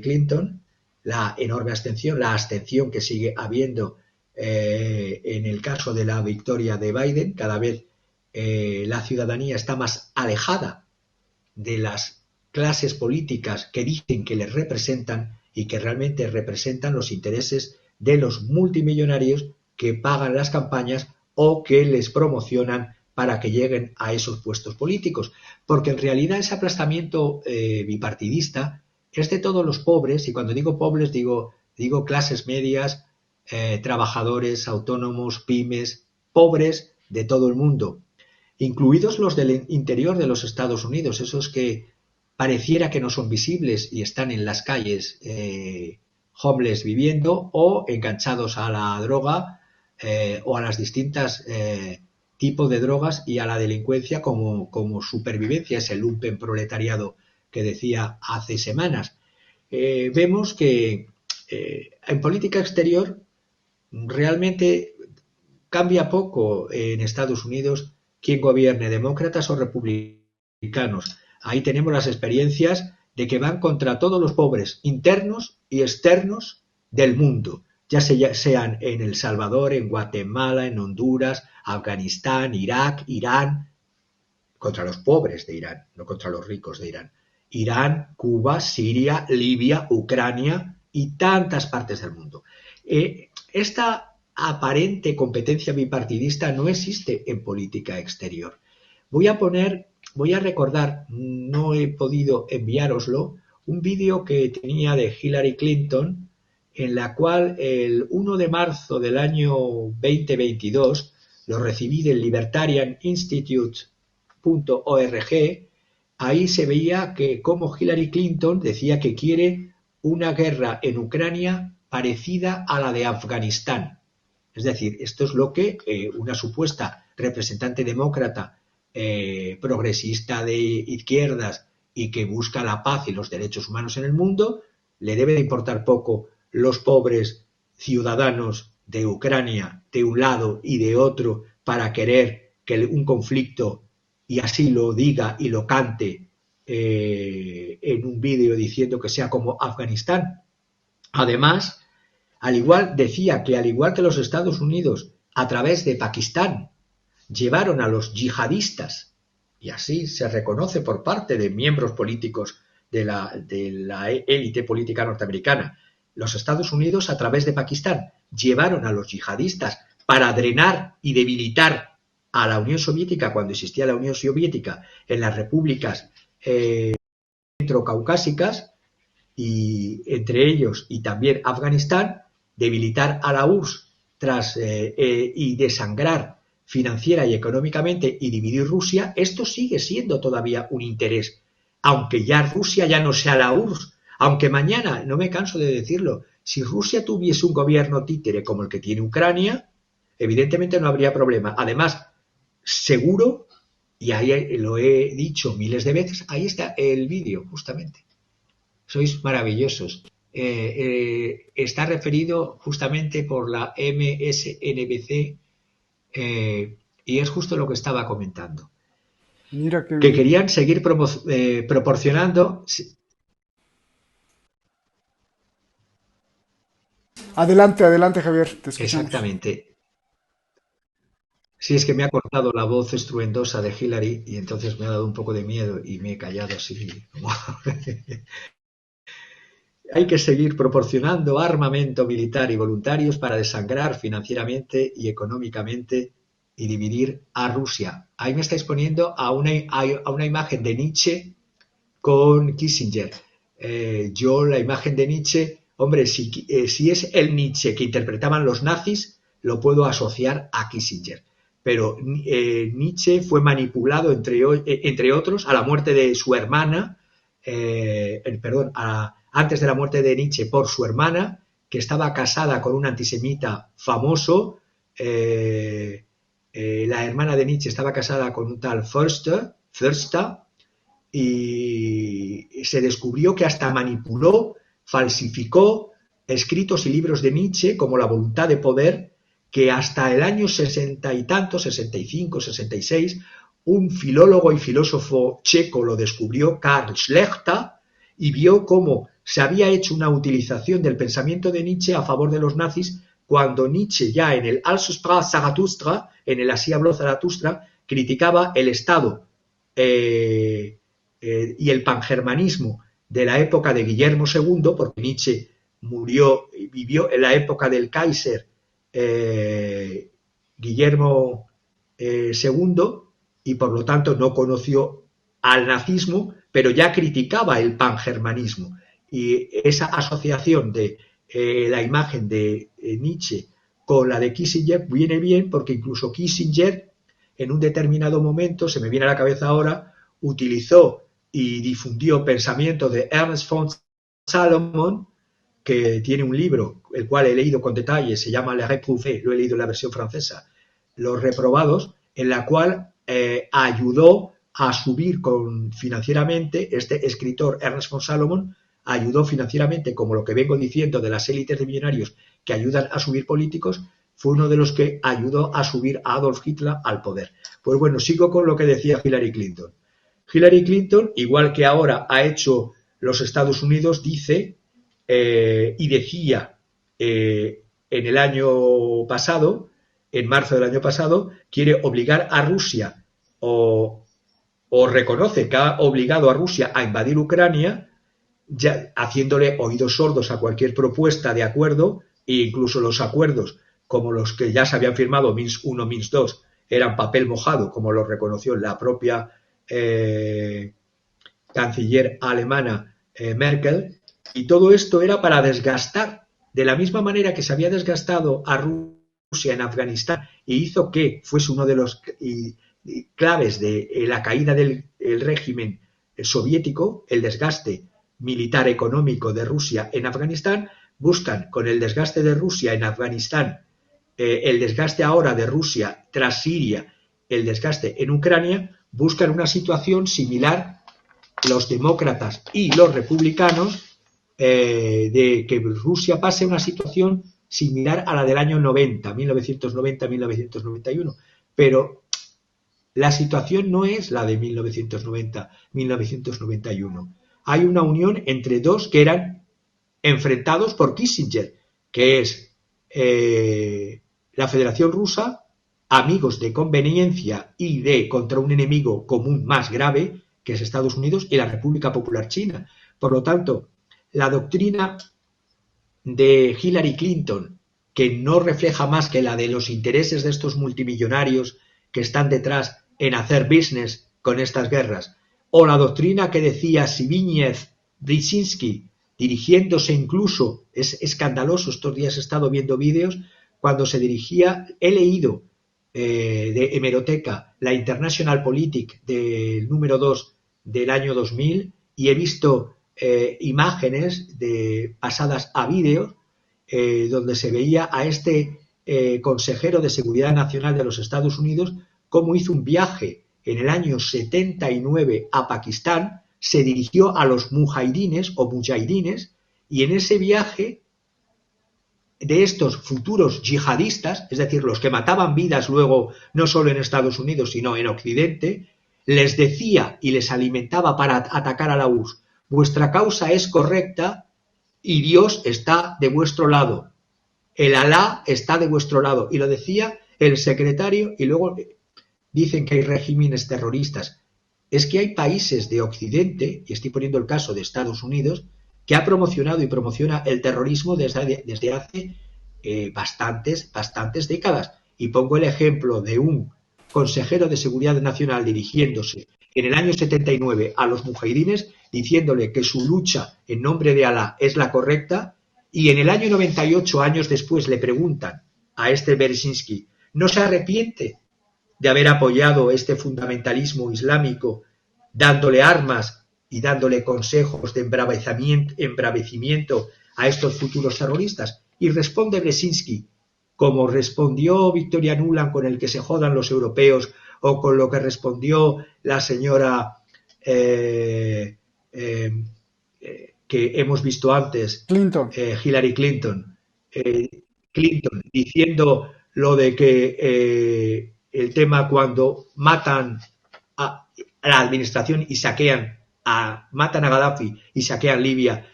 Clinton, la enorme abstención, la abstención que sigue habiendo en el caso de la victoria de Biden, cada vez la ciudadanía está más alejada de las clases políticas que dicen que les representan y que realmente representan los intereses de los multimillonarios que pagan las campañas o que les promocionan para que lleguen a esos puestos políticos. Porque en realidad ese aplastamiento bipartidista es de todos los pobres, y cuando digo pobres digo clases medias, trabajadores, autónomos, pymes, pobres de todo el mundo, incluidos los del interior de los Estados Unidos, esos que pareciera que no son visibles y están en las calles homeless viviendo o enganchados a la droga o a las distintas tipos de drogas y a la delincuencia como supervivencia, ese lumpen proletariado que decía hace semanas. Vemos que en política exterior realmente cambia poco en Estados Unidos quién gobierne, demócratas o republicanos. Ahí tenemos las experiencias de que van contra todos los pobres internos y externos del mundo, ya sean en El Salvador, en Guatemala, en Honduras, Afganistán, Irak, Irán, contra los pobres de Irán, no contra los ricos de Irán. Irán, Cuba, Siria, Libia, Ucrania y tantas partes del mundo. Esta aparente competencia bipartidista no existe en política exterior. Voy a recordar, no he podido enviároslo, un vídeo que tenía de Hillary Clinton, en la cual el 1 de marzo del año 2022 lo recibí del libertarianinstitute.org. Ahí se veía que como Hillary Clinton decía que quiere una guerra en Ucrania parecida a la de Afganistán. Es decir, esto es lo que una supuesta representante demócrata progresista de izquierdas y que busca la paz y los derechos humanos en el mundo, le debe de importar poco los pobres ciudadanos de Ucrania de un lado y de otro para querer que un conflicto, y así lo diga y lo cante en un vídeo diciendo que sea como Afganistán. Además, decía que al igual que los Estados Unidos a través de Pakistán llevaron a los yihadistas, y así se reconoce por parte de miembros políticos de la élite política norteamericana, los Estados Unidos a través de Pakistán llevaron a los yihadistas para drenar y debilitar a la Unión Soviética cuando existía la Unión Soviética en las repúblicas centrocaucásicas y entre ellos y también Afganistán, debilitar a la URSS y desangrar financiera y económicamente y dividir Rusia. Esto sigue siendo todavía un interés, aunque ya Rusia ya no sea la URSS, aunque mañana, no me canso de decirlo, si Rusia tuviese un gobierno títere como el que tiene Ucrania, evidentemente no habría problema. Además, seguro, y ahí lo he dicho miles de veces, ahí está el vídeo justamente. Sois maravillosos. Está referido justamente por la MSNBC y es justo lo que estaba comentando. Mira que querían seguir proporcionando. Adelante, Javier, te escuchamos. Exactamente. Sí, es que me ha cortado la voz estruendosa de Hillary y entonces me ha dado un poco de miedo y me he callado así. Hay que seguir proporcionando armamento militar y voluntarios para desangrar financieramente y económicamente y dividir a Rusia. Ahí me estáis poniendo a una imagen de Nietzsche con Kissinger. Yo la imagen de Nietzsche, hombre, si es el Nietzsche que interpretaban los nazis, lo puedo asociar a Kissinger. Pero Nietzsche fue manipulado, entre otros, a la muerte de su hermana, antes de la muerte de Nietzsche, por su hermana, que estaba casada con un antisemita famoso. La hermana de Nietzsche estaba casada con un tal Förster, y se descubrió que hasta manipuló, falsificó escritos y libros de Nietzsche, como La voluntad de poder, que hasta el año 60 y tanto, 65, 66, un filólogo y filósofo checo lo descubrió, Karl Schlechter, y vio cómo se había hecho una utilización del pensamiento de Nietzsche a favor de los nazis, cuando Nietzsche ya en el Also sprach Zarathustra, en el Así habló Zaratustra, criticaba el Estado y el pangermanismo de la época de Guillermo II, porque Nietzsche vivió en la época del Kaiser Guillermo II, y por lo tanto no conoció al nazismo, pero ya criticaba el pangermanismo. Y esa asociación de la imagen de Nietzsche con la de Kissinger viene bien, porque incluso Kissinger en un determinado momento, se me viene a la cabeza ahora, utilizó y difundió pensamiento de Ernst von Salomon, que tiene un libro, el cual he leído con detalle, se llama Les Réprouvés, lo he leído en la versión francesa, Los reprobados, en la cual ayudó a subir financieramente, este escritor Ernst von Salomon ayudó financieramente, como lo que vengo diciendo de las élites de millonarios que ayudan a subir políticos, fue uno de los que ayudó a subir a Adolf Hitler al poder. Pues bueno, sigo con lo que decía Hillary Clinton. Hillary Clinton, igual que ahora ha hecho los Estados Unidos, dice y decía en el año pasado, en marzo del año pasado, quiere obligar a Rusia o reconoce que ha obligado a Rusia a invadir Ucrania, ya haciéndole oídos sordos a cualquier propuesta de acuerdo, e incluso los acuerdos como los que ya se habían firmado, Minsk I, Minsk II, eran papel mojado, como lo reconoció la propia canciller alemana Merkel, y todo esto era para desgastar, de la misma manera que se había desgastado a Rusia en Afganistán y hizo que fuese uno de los claves de la caída del régimen soviético, el desgaste militar económico de Rusia en Afganistán. Buscan con el desgaste de Rusia en Afganistán, el desgaste ahora de Rusia tras Siria, el desgaste en Ucrania, buscan una situación similar los demócratas y los republicanos, de que Rusia pase una situación similar a la del año 1990-1991, pero la situación no es la de 1990-1991. Hay una unión entre dos que eran enfrentados por Kissinger, que es la Federación Rusa, amigos de conveniencia y contra un enemigo común más grave, que es Estados Unidos, y la República Popular China. Por lo tanto, la doctrina de Hillary Clinton, que no refleja más que la de los intereses de estos multimillonarios que están detrás en hacer business con estas guerras, o la doctrina que decía Zbigniew Brzezinski, dirigiéndose incluso, es escandaloso, estos días he estado viendo vídeos, cuando se dirigía, he leído de hemeroteca la International Politic del número 2 del año 2000, y he visto imágenes pasadas a vídeos donde se veía a este consejero de Seguridad Nacional de los Estados Unidos cómo hizo un viaje en el año 79 a Pakistán, se dirigió a los mujahidines o mujahidines, y en ese viaje de estos futuros yihadistas, es decir, los que mataban vidas luego no solo en Estados Unidos sino en Occidente, les decía y les alimentaba para atacar a la URSS: vuestra causa es correcta y Dios está de vuestro lado, el Alá está de vuestro lado, y lo decía el secretario. Y luego dicen que hay regímenes terroristas. Es que hay países de Occidente, y estoy poniendo el caso de Estados Unidos, que ha promocionado y promociona el terrorismo desde hace bastantes décadas. Y pongo el ejemplo de un consejero de Seguridad Nacional dirigiéndose en el año 79 a los mujahidines, diciéndole que su lucha en nombre de Alá es la correcta, y en el año 98, años después, le preguntan a este Brzezinski, ¿no se arrepiente de haber apoyado este fundamentalismo islámico, dándole armas y dándole consejos de embravecimiento a estos futuros terroristas? Y responde Brzezinski, como respondió Victoria Nuland, con el que se jodan los europeos, o con lo que respondió la señora que hemos visto antes, Clinton. Hillary Clinton, diciendo lo de que el tema cuando matan a la administración y matan a Gaddafi y saquean Libia,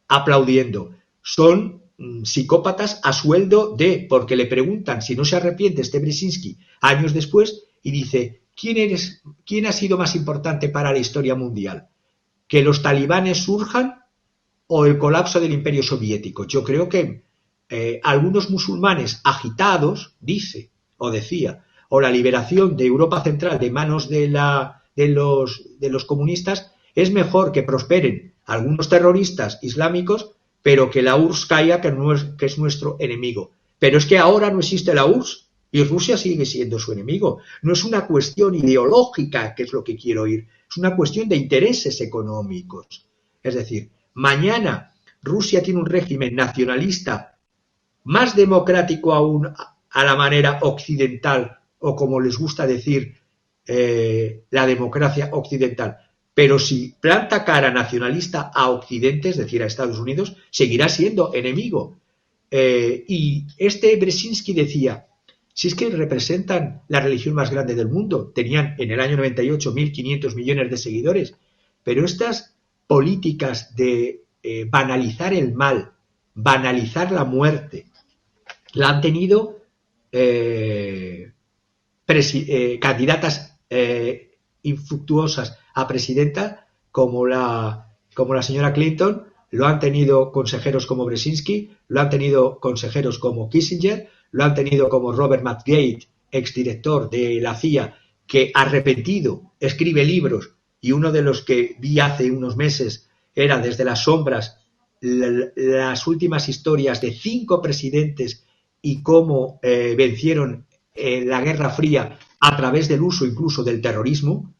aplaudiendo. Son psicópatas a sueldo porque le preguntan si no se arrepiente este Brzezinski años después y dice, ¿quién ha sido más importante para la historia mundial? ¿Que los talibanes surjan o el colapso del Imperio Soviético? Yo creo que algunos musulmanes agitados, decía, o la liberación de Europa Central de manos de los comunistas, es mejor que prosperen algunos terroristas islámicos, pero que la URSS caiga, que es nuestro enemigo. Pero es que ahora no existe la URSS y Rusia sigue siendo su enemigo. No es una cuestión ideológica, que es lo que quiero oír, es una cuestión de intereses económicos. Es decir, mañana Rusia tiene un régimen nacionalista más democrático aún a la manera occidental, o como les gusta decir, la democracia occidental. Pero si planta cara nacionalista a Occidente, es decir, a Estados Unidos, seguirá siendo enemigo. Y este Brzezinski decía, si es que representan la religión más grande del mundo, tenían en el año 98 1.500 millones de seguidores, pero estas políticas de banalizar el mal, banalizar la muerte, la han tenido candidatas infructuosas a presidenta como la señora Clinton, lo han tenido consejeros como Brzezinski, lo han tenido consejeros como Kissinger, lo han tenido como Robert McGate, exdirector de la CIA, que arrepentido escribe libros, y uno de los que vi hace unos meses era Desde las sombras, las últimas historias de 5 presidentes y cómo vencieron la Guerra Fría a través del uso incluso del terrorismo.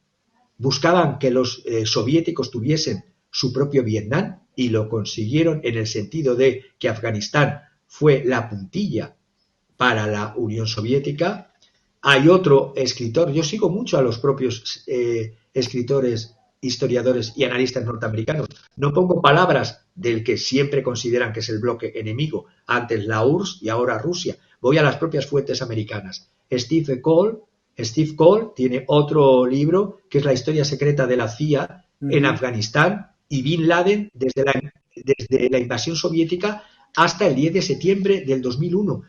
Buscaban que los soviéticos tuviesen su propio Vietnam y lo consiguieron, en el sentido de que Afganistán fue la puntilla para la Unión Soviética. Hay otro escritor, yo sigo mucho a los propios escritores, historiadores y analistas norteamericanos. No pongo palabras del que siempre consideran que es el bloque enemigo, antes la URSS y ahora Rusia. Voy a las propias fuentes americanas. Steve Cole tiene otro libro que es La historia secreta de la CIA en Afganistán y Bin Laden desde la invasión soviética hasta el 10 de septiembre del 2001.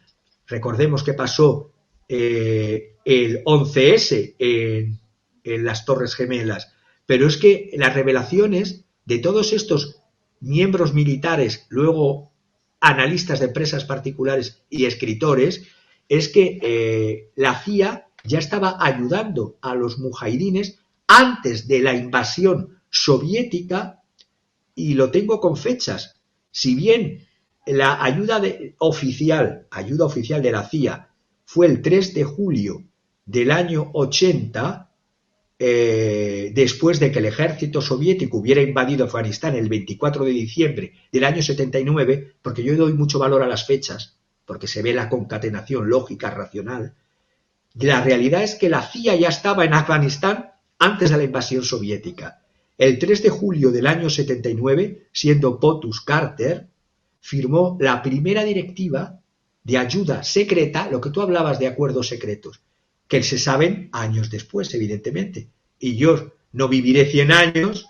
Recordemos que pasó el 11S en las Torres Gemelas, pero es que las revelaciones de todos estos miembros militares, luego analistas de empresas particulares y escritores, es que la CIA ya estaba ayudando a los mujahidines antes de la invasión soviética, y lo tengo con fechas. Si bien la ayuda oficial de la CIA fue el 3 de julio del año 80, después de que el ejército soviético hubiera invadido Afganistán el 24 de diciembre del año 79, porque yo doy mucho valor a las fechas, porque se ve la concatenación lógica, racional. La realidad es que la CIA ya estaba en Afganistán antes de la invasión soviética. El 3 de julio del año 79, siendo POTUS Carter, firmó la primera directiva de ayuda secreta, lo que tú hablabas de acuerdos secretos, que se saben años después, evidentemente. Y yo no viviré 100 años,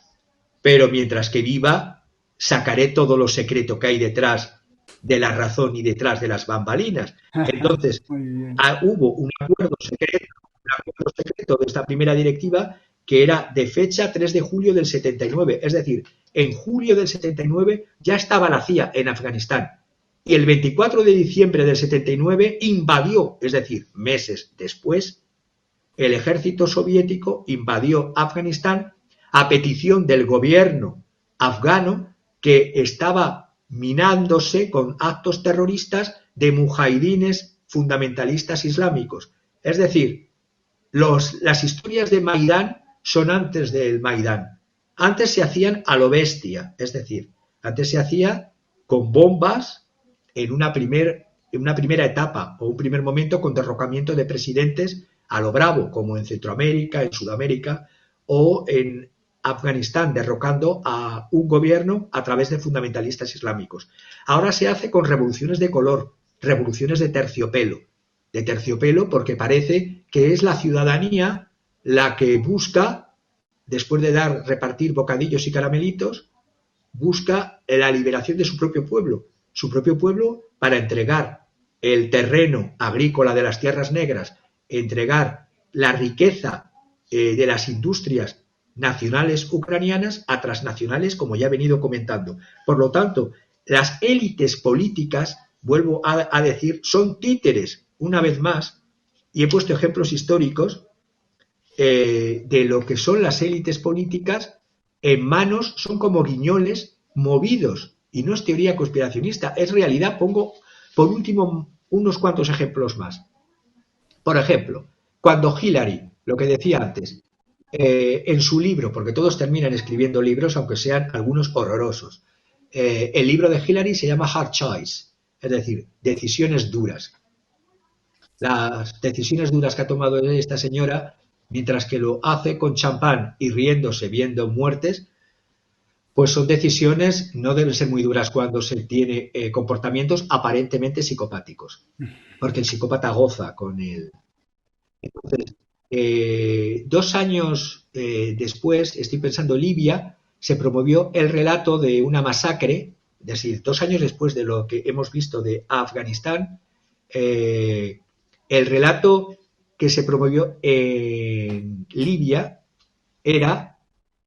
pero mientras que viva, sacaré todo lo secreto que hay detrás de la razón y detrás de las bambalinas. Entonces, hubo un acuerdo secreto de esta primera directiva que era de fecha 3 de julio del 79. Es decir, en julio del 79 ya estaba la CIA en Afganistán. Y el 24 de diciembre del 79 invadió, es decir, meses después, el ejército soviético invadió Afganistán a petición del gobierno afgano, que estaba minándose con actos terroristas de mujahidines fundamentalistas islámicos. Es decir, las historias de Maidán son antes del Maidán. Antes se hacían a lo bestia, es decir, antes se hacía con bombas en una primera etapa o un primer momento, con derrocamiento de presidentes a lo bravo, como en Centroamérica, en Sudamérica o en Afganistán, derrocando a un gobierno a través de fundamentalistas islámicos. Ahora se hace con revoluciones de color, revoluciones de terciopelo porque parece que es la ciudadanía la que busca, después de repartir bocadillos y caramelitos, busca la liberación de su propio pueblo para entregar el terreno agrícola de las tierras negras, entregar la riqueza de las industrias nacionales ucranianas a transnacionales, como ya he venido comentando. Por lo tanto, las élites políticas, vuelvo a decir, son títeres, una vez más, y he puesto ejemplos históricos de lo que son las élites políticas en manos, son como guiñoles movidos, y no es teoría conspiracionista, es realidad. Pongo, por último, unos cuantos ejemplos más. Por ejemplo, cuando Hillary, lo que decía antes, en su libro, porque todos terminan escribiendo libros, aunque sean algunos horrorosos, el libro de Hillary se llama Hard Choice, es decir, decisiones duras. Las decisiones duras que ha tomado esta señora, mientras que lo hace con champán y riéndose viendo muertes, pues son decisiones, no deben ser muy duras cuando se tiene comportamientos aparentemente psicopáticos, porque el psicópata goza con él. Entonces, 2 años después, estoy pensando, Libia, se promovió el relato de una masacre, es decir, 2 años después de lo que hemos visto de Afganistán, el relato que se promovió en Libia era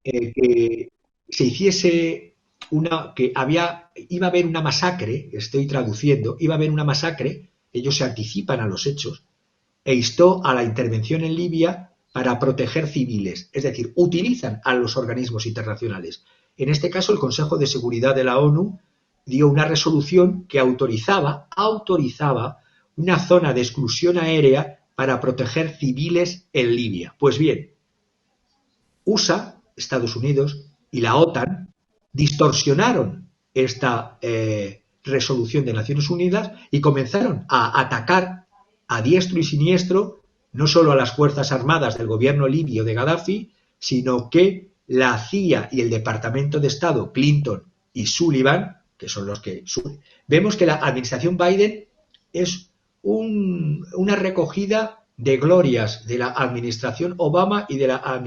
que se hiciese iba a haber una masacre, estoy traduciendo, iba a haber una masacre, ellos se anticipan a los hechos, e instó a la intervención en Libia para proteger civiles, es decir, utilizan a los organismos internacionales. En este caso, el Consejo de Seguridad de la ONU dio una resolución que autorizaba una zona de exclusión aérea para proteger civiles en Libia. Pues bien, USA, Estados Unidos y la OTAN distorsionaron esta resolución de Naciones Unidas y comenzaron a atacar a diestro y siniestro no solo a las fuerzas armadas del gobierno libio de Gaddafi, sino que la CIA y el Departamento de Estado, Clinton y Sullivan, que son los que... Vemos que la administración Biden es una recogida de glorias de la administración Obama y de la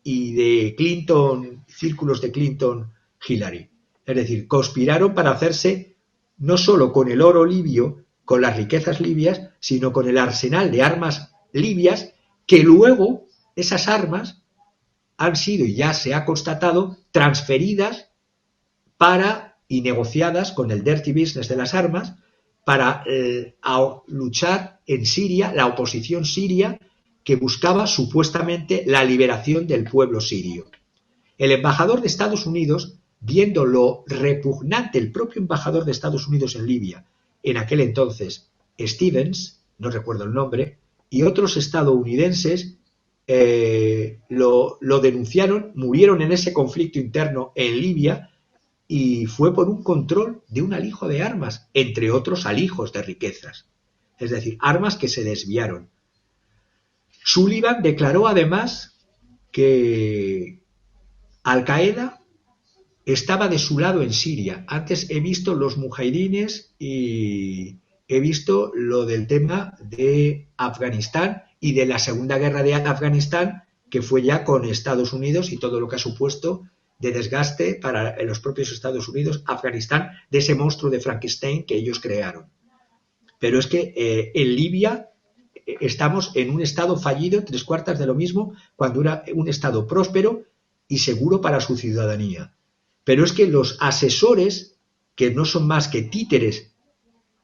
y de Clinton, círculos de Clinton, Hillary. Es decir, conspiraron para hacerse no solo con el oro libio, con las riquezas libias, sino con el arsenal de armas libias, que luego esas armas han sido, y ya se ha constatado, transferidas y negociadas con el dirty business de las armas para luchar en Siria, la oposición siria, que buscaba supuestamente la liberación del pueblo sirio. El embajador de Estados Unidos, viendo lo repugnante, el propio embajador de Estados Unidos en Libia, en aquel entonces, Stevens, no recuerdo el nombre, y otros estadounidenses lo denunciaron, murieron en ese conflicto interno en Libia, y fue por un control de un alijo de armas, entre otros alijos de riquezas, es decir, armas que se desviaron. Sullivan declaró además que Al-Qaeda estaba de su lado en Siria. Antes he visto los mujahidines y he visto lo del tema de Afganistán y de la Segunda Guerra de Afganistán, que fue ya con Estados Unidos y todo lo que ha supuesto de desgaste para los propios Estados Unidos, Afganistán, de ese monstruo de Frankenstein que ellos crearon. Pero es que en Libia estamos en un estado fallido, 3/4 de lo mismo, cuando era un estado próspero y seguro para su ciudadanía. Pero es que los asesores, que no son más que títeres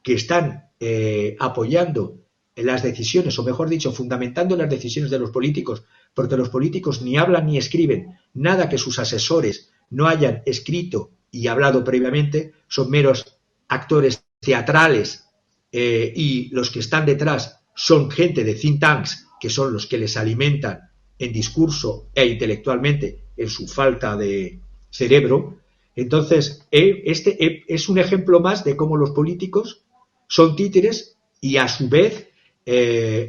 que están apoyando las decisiones, o mejor dicho, fundamentando las decisiones de los políticos, porque los políticos ni hablan ni escriben nada que sus asesores no hayan escrito y hablado previamente, son meros actores teatrales, y los que están detrás son gente de think tanks, que son los que les alimentan en discurso e intelectualmente en su falta de cerebro. Entonces, este es un ejemplo más de cómo los políticos son títeres y a su vez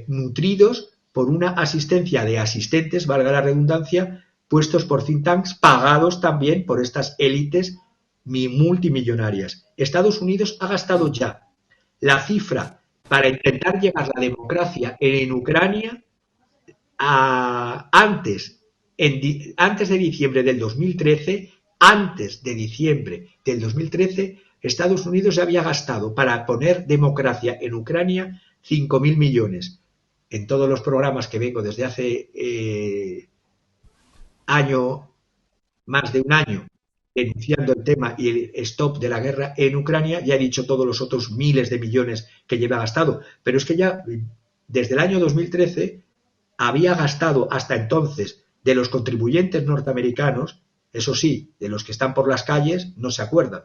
nutridos por una asistencia de asistentes, valga la redundancia, puestos por think tanks, pagados también por estas élites multimillonarias. Estados Unidos ha gastado ya la cifra para intentar llegar a la democracia en Ucrania antes de diciembre del 2013. Antes de diciembre del 2013, Estados Unidos ya había gastado para poner democracia en Ucrania 5.000 millones. En todos los programas que vengo desde hace más de un año, denunciando el tema y el stop de la guerra en Ucrania, ya he dicho todos los otros miles de millones que lleva gastado. Pero es que ya desde el año 2013 había gastado hasta entonces de los contribuyentes norteamericanos. Eso sí, de los que están por las calles no se acuerdan.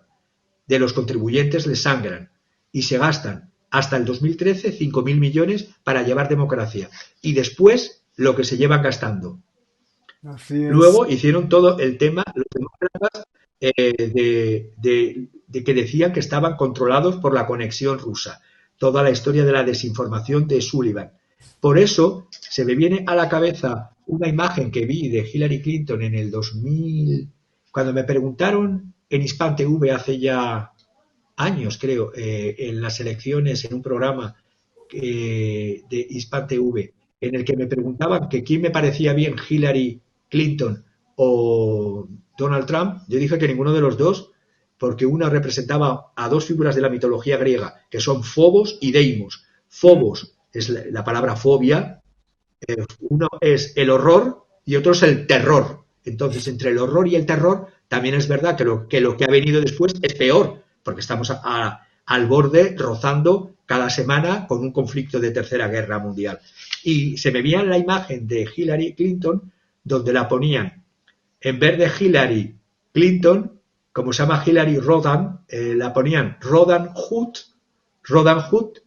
De los contribuyentes les sangran y se gastan hasta el 2013 5.000 millones para llevar democracia. Y después lo que se llevan gastando. Así es. Luego hicieron todo el tema, los demócratas, de que decían que estaban controlados por la conexión rusa. Toda la historia de la desinformación de Sullivan. Por eso se me viene a la cabeza una imagen que vi de Hillary Clinton en el 2000, cuando me preguntaron en Hispan TV hace ya años, creo, en las elecciones, en un programa de Hispan TV, en el que me preguntaban que quién me parecía bien, Hillary Clinton o Donald Trump. Yo dije que ninguno de los dos, porque uno representaba a dos figuras de la mitología griega, que son Phobos y Deimos. Phobos es la palabra fobia, uno es el horror y otro es el terror. Entonces, entre el horror y el terror, también es verdad que lo que ha venido después es peor, porque estamos al borde, rozando cada semana con un conflicto de tercera guerra mundial. Y se me veía la imagen de Hillary Clinton, donde la ponían, en vez de Hillary Clinton, como se llama Hillary Rodham, la ponían Rodham Hood. Rodham Hood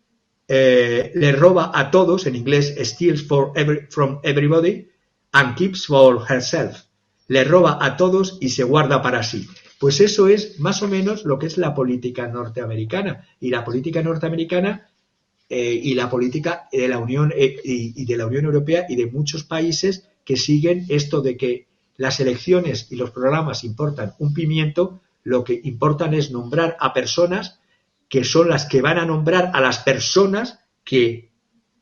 le roba a todos, en inglés steals from everybody and keeps for herself. Le roba a todos y se guarda para sí. Pues eso es más o menos lo que es la política norteamericana. Y la política norteamericana y la política de la Unión y de la Unión Europea y de muchos países que siguen esto de que las elecciones y los programas importan un pimiento, lo que importan es nombrar a personas que son las que van a nombrar a las personas que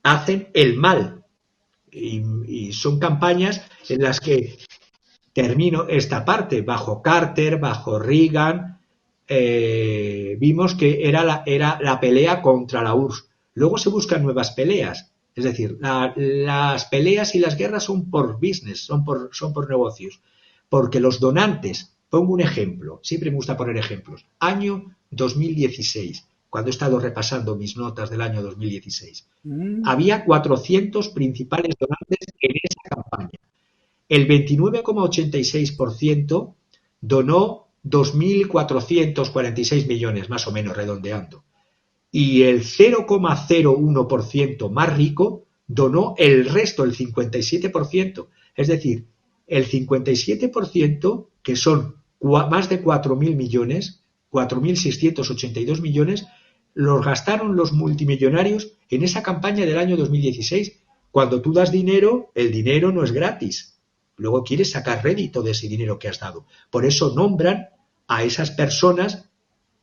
hacen el mal. Y son campañas en las que, termino esta parte, bajo Carter, bajo Reagan, vimos que era la pelea contra la URSS. Luego se buscan nuevas peleas. Es decir, las peleas y las guerras son por business, son por negocios. Porque los donantes, pongo un ejemplo, siempre me gusta poner ejemplos. Año 2016, cuando he estado repasando mis notas del año 2016, había 400 principales donantes en esa campaña. El 29,86% donó 2.446 millones, más o menos, redondeando. Y el 0,01% más rico donó el resto, el 57%. Es decir, el 57%, que son más de 4.000 millones, 4.682 millones, los gastaron los multimillonarios en esa campaña del año 2016. Cuando tú das dinero, el dinero no es gratis. Luego quieres sacar rédito de ese dinero que has dado. Por eso nombran a esas personas,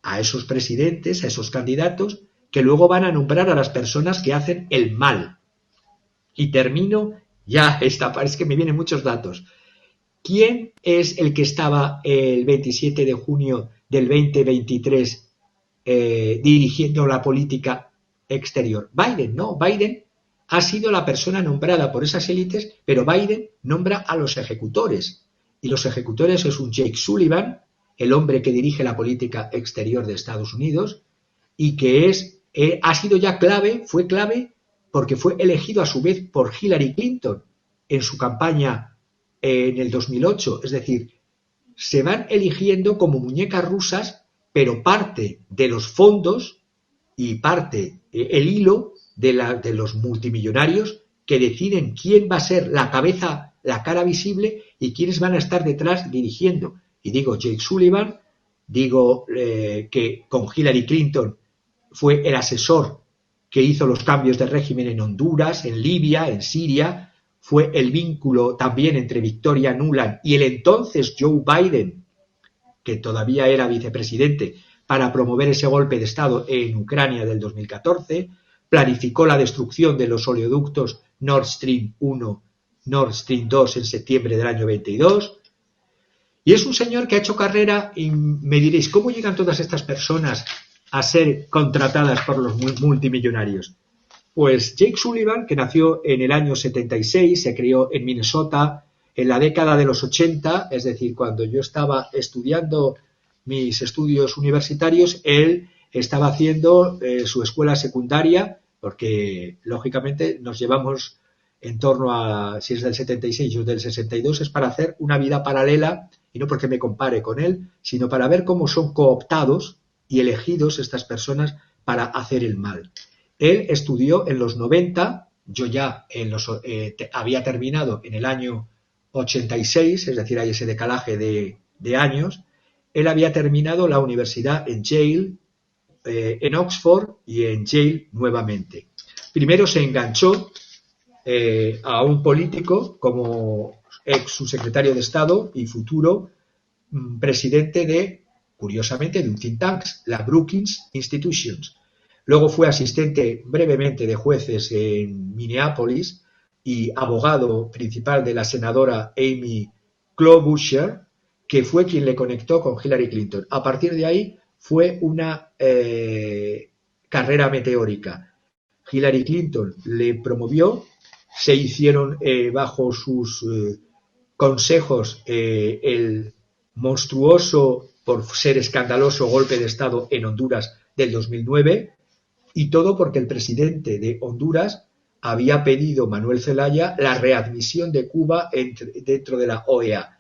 a esos presidentes, a esos candidatos, que luego van a nombrar a las personas que hacen el mal. Y termino, ya es que me vienen muchos datos. ¿Quién es el que estaba el 27 de junio del 2023 dirigiendo la política exterior? Biden, no, Biden ha sido la persona nombrada por esas élites, pero Biden nombra a los ejecutores. Y los ejecutores es un Jake Sullivan, el hombre que dirige la política exterior de Estados Unidos, y que fue clave porque fue elegido a su vez por Hillary Clinton en su campaña en el 2008. Es decir, se van eligiendo como muñecas rusas, pero parte de los fondos y parte el hilo de los multimillonarios que deciden quién va a ser la cabeza, la cara visible y quiénes van a estar detrás dirigiendo. Y digo Jake Sullivan, digo que con Hillary Clinton fue el asesor que hizo los cambios de régimen en Honduras, en Libia, en Siria, fue el vínculo también entre Victoria Nuland y el entonces Joe Biden, que todavía era vicepresidente, para promover ese golpe de Estado en Ucrania del 2014, planificó la destrucción de los oleoductos Nord Stream 1, Nord Stream 2 en septiembre del año 22, y es un señor que ha hecho carrera, y me diréis, ¿cómo llegan todas estas personas a ser contratadas por los multimillonarios? Pues Jake Sullivan, que nació en el año 76, se crió en Minnesota en la década de los 80, es decir, cuando yo estaba estudiando mis estudios universitarios, él estaba haciendo su escuela secundaria, porque lógicamente nos llevamos en torno a, si es del 76 o del 62, es para hacer una vida paralela, y no porque me compare con él, sino para ver cómo son cooptados y elegidos estas personas para hacer el mal. Él estudió en los 90, yo ya había terminado en el año 86, es decir, hay ese decalaje de años. Él había terminado la universidad en Yale, en Oxford y en Yale nuevamente. Primero se enganchó a un político como ex subsecretario de Estado y futuro presidente curiosamente, de un think tank, la Brookings Institutions. Luego fue asistente brevemente de jueces en Minneapolis y abogado principal de la senadora Amy Klobuchar, que fue quien le conectó con Hillary Clinton. A partir de ahí fue una carrera meteórica. Hillary Clinton le promovió, se hicieron bajo sus consejos el monstruoso, por ser escandaloso, golpe de Estado en Honduras del 2009, y todo porque el presidente de Honduras había pedido, Manuel Zelaya, la readmisión de Cuba dentro de la OEA.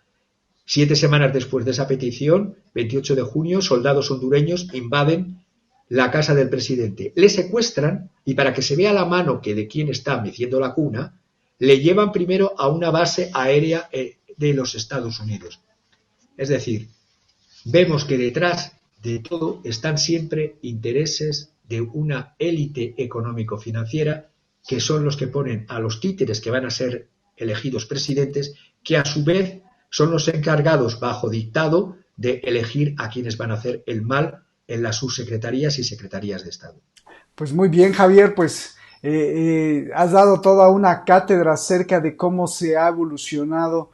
7 semanas después de esa petición, 28 de junio, soldados hondureños invaden la casa del presidente. Le secuestran y, para que se vea la mano que de quién está meciendo la cuna, le llevan primero a una base aérea de los Estados Unidos. Es decir, vemos que detrás de todo están siempre intereses de una élite económico-financiera, que son los que ponen a los títeres que van a ser elegidos presidentes, que a su vez son los encargados, bajo dictado, de elegir a quienes van a hacer el mal en las subsecretarías y secretarías de Estado. Pues muy bien, Javier, pues has dado toda una cátedra acerca de cómo se ha evolucionado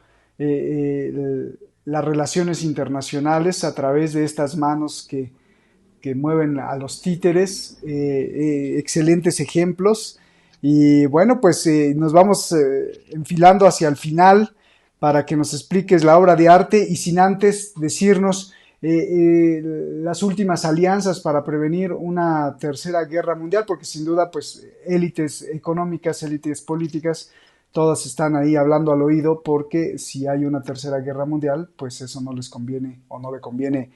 las relaciones internacionales a través de estas manos que mueven a los títeres, excelentes ejemplos. Y bueno, pues nos vamos enfilando hacia el final para que nos expliques la obra de arte, y sin antes decirnos las últimas alianzas para prevenir una tercera guerra mundial, porque sin duda pues élites económicas, élites políticas, todas están ahí hablando al oído, porque si hay una tercera guerra mundial, pues eso no les conviene o no le conviene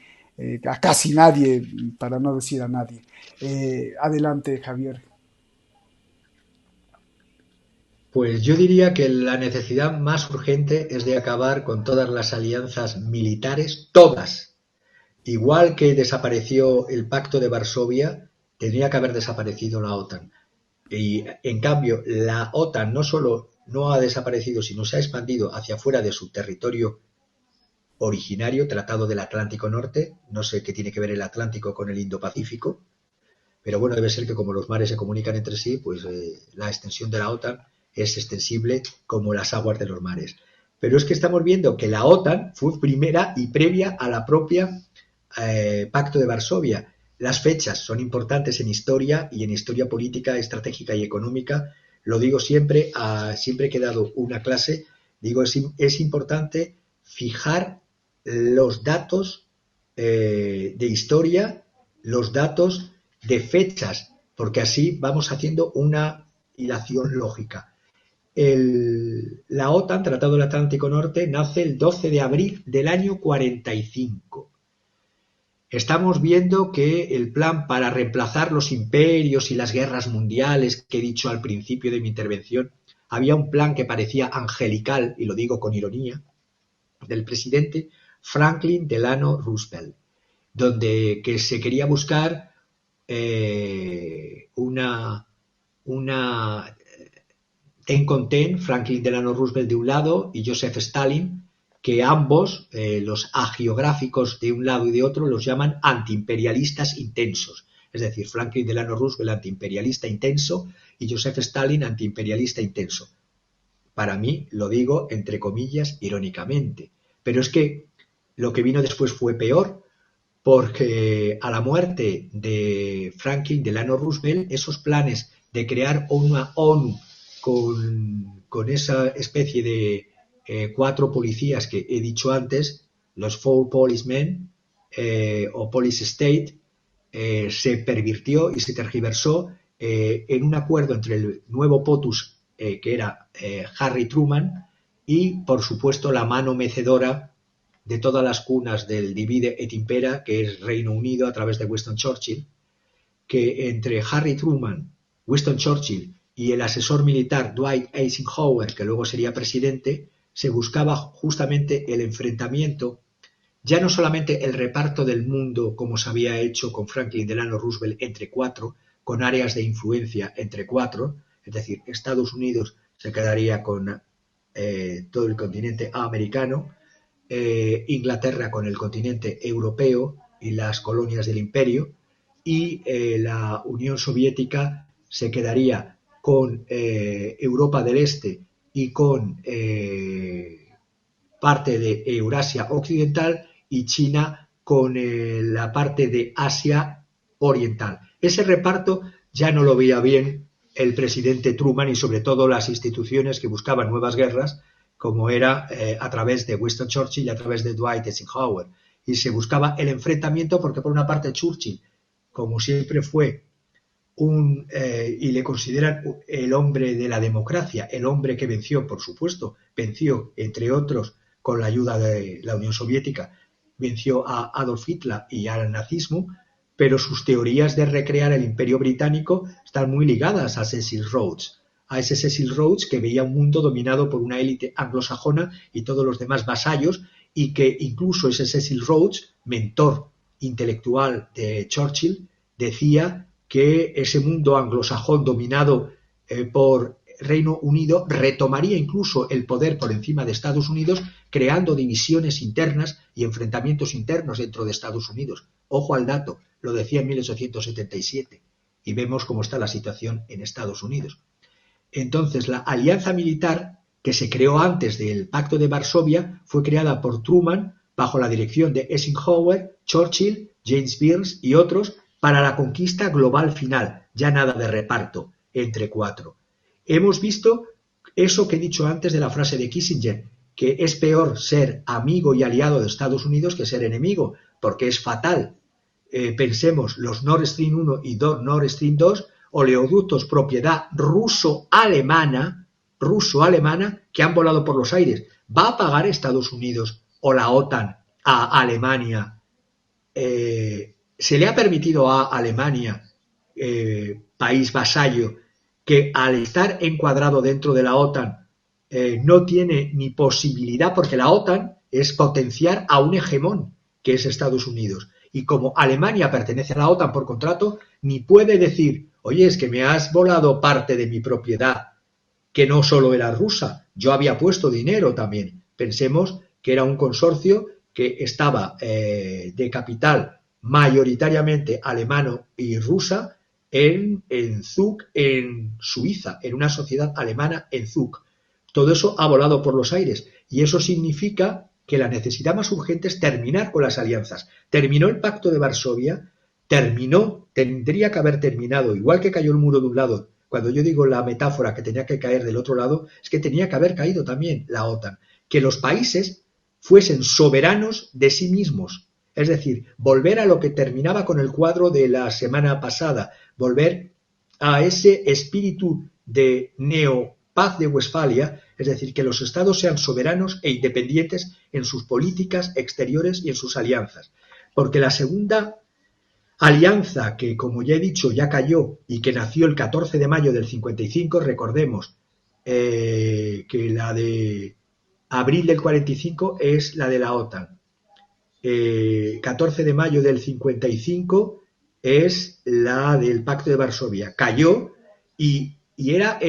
a casi nadie, para no decir a nadie. Adelante, Javier. Pues yo diría que la necesidad más urgente es de acabar con todas las alianzas militares, todas. Igual que desapareció el Pacto de Varsovia, tendría que haber desaparecido la OTAN. Y en cambio, la OTAN no solo no ha desaparecido, sino se ha expandido hacia afuera de su territorio originario, Tratado del Atlántico Norte. No sé qué tiene que ver el Atlántico con el Indo-Pacífico, pero bueno, debe ser que como los mares se comunican entre sí, pues la extensión de la OTAN es extensible como las aguas de los mares. Pero es que estamos viendo que la OTAN fue primera y previa a la propia Pacto de Varsovia. Las fechas son importantes en historia, y en historia política, estratégica y económica. Lo digo siempre, siempre que he dado una clase, digo, es importante fijar los datos de historia, los datos de fechas, porque así vamos haciendo una hilación lógica. La OTAN, Tratado del Atlántico Norte, nace el 12 de abril del año 45. Estamos viendo que el plan para reemplazar los imperios y las guerras mundiales que he dicho al principio de mi intervención, había un plan que parecía angelical, y lo digo con ironía, del presidente Franklin Delano Roosevelt, donde que se quería buscar una ten con ten, Franklin Delano Roosevelt de un lado y Joseph Stalin, que ambos, los hagiográficos de un lado y de otro, los llaman antiimperialistas intensos. Es decir, Franklin Delano Roosevelt antiimperialista intenso y Joseph Stalin antiimperialista intenso. Para mí, lo digo entre comillas, irónicamente. Pero es que lo que vino después fue peor, porque a la muerte de Franklin Delano Roosevelt, esos planes de crear una ONU con esa especie de 4 policías que he dicho antes, los 4 policemen o police state, se pervirtió y se tergiversó en un acuerdo entre el nuevo POTUS, que era Harry Truman, y por supuesto la mano mecedora de todas las cunas del divide et impera, que es Reino Unido a través de Winston Churchill, que entre Harry Truman, Winston Churchill y el asesor militar Dwight Eisenhower, que luego sería presidente, se buscaba justamente el enfrentamiento, ya no solamente el reparto del mundo como se había hecho con Franklin Delano Roosevelt entre 4, con áreas de influencia entre 4, es decir, Estados Unidos se quedaría con todo el continente americano, Inglaterra con el continente europeo y las colonias del imperio, y la Unión Soviética se quedaría con Europa del Este y con parte de Eurasia Occidental, y China con la parte de Asia Oriental. Ese reparto ya no lo veía bien el presidente Truman y sobre todo las instituciones que buscaban nuevas guerras, como era a través de Winston Churchill y a través de Dwight Eisenhower. Y se buscaba el enfrentamiento porque por una parte Churchill, como siempre fue y le consideran el hombre de la democracia, el hombre que venció, por supuesto, venció entre otros con la ayuda de la Unión Soviética, venció a Adolf Hitler y al nazismo, pero sus teorías de recrear el imperio británico están muy ligadas a Cecil Rhodes, a ese Cecil Rhodes que veía un mundo dominado por una élite anglosajona y todos los demás vasallos, y que incluso ese Cecil Rhodes, mentor intelectual de Churchill, decía que ese mundo anglosajón dominado por Reino Unido retomaría incluso el poder por encima de Estados Unidos, creando divisiones internas y enfrentamientos internos dentro de Estados Unidos. Ojo al dato, lo decía en 1877, y vemos cómo está la situación en Estados Unidos. Entonces, la alianza militar que se creó antes del Pacto de Varsovia fue creada por Truman bajo la dirección de Eisenhower, Churchill, James Byrnes y otros para la conquista global final, ya nada de reparto entre 4. Hemos visto eso que he dicho antes de la frase de Kissinger, que es peor ser amigo y aliado de Estados Unidos que ser enemigo, porque es fatal. Pensemos, los Nord Stream 1 y Nord Stream 2, oleoductos propiedad ruso-alemana, que han volado por los aires. ¿Va a pagar Estados Unidos o la OTAN a Alemania? ¿Se le ha permitido a Alemania, país vasallo, que al estar encuadrado dentro de la OTAN no tiene ni posibilidad, porque la OTAN es potenciar a un hegemón, que es Estados Unidos? Y como Alemania pertenece a la OTAN por contrato, ni puede decir, oye, es que me has volado parte de mi propiedad, que no solo era rusa, yo había puesto dinero también. Pensemos que era un consorcio que estaba de capital mayoritariamente alemano y rusa en Zug, en Suiza, en una sociedad alemana en Zug. Todo eso ha volado por los aires, y eso significa que la necesidad más urgente es terminar con las alianzas. Terminó el Pacto de Varsovia, tendría que haber terminado, igual que cayó el muro de un lado. Cuando yo digo la metáfora que tenía que caer del otro lado, es que tenía que haber caído también la OTAN. Que los países fuesen soberanos de sí mismos. Es decir, volver a lo que terminaba con el cuadro de la semana pasada, volver a ese espíritu de neopaz de Westfalia, es decir, que los estados sean soberanos e independientes en sus políticas exteriores y en sus alianzas. Porque la segunda alianza, que como ya he dicho ya cayó y que nació el 14 de mayo del 55, recordemos que la de abril del 45 es la de la OTAN. 14 de mayo del 55 es la del Pacto de Varsovia. Cayó y era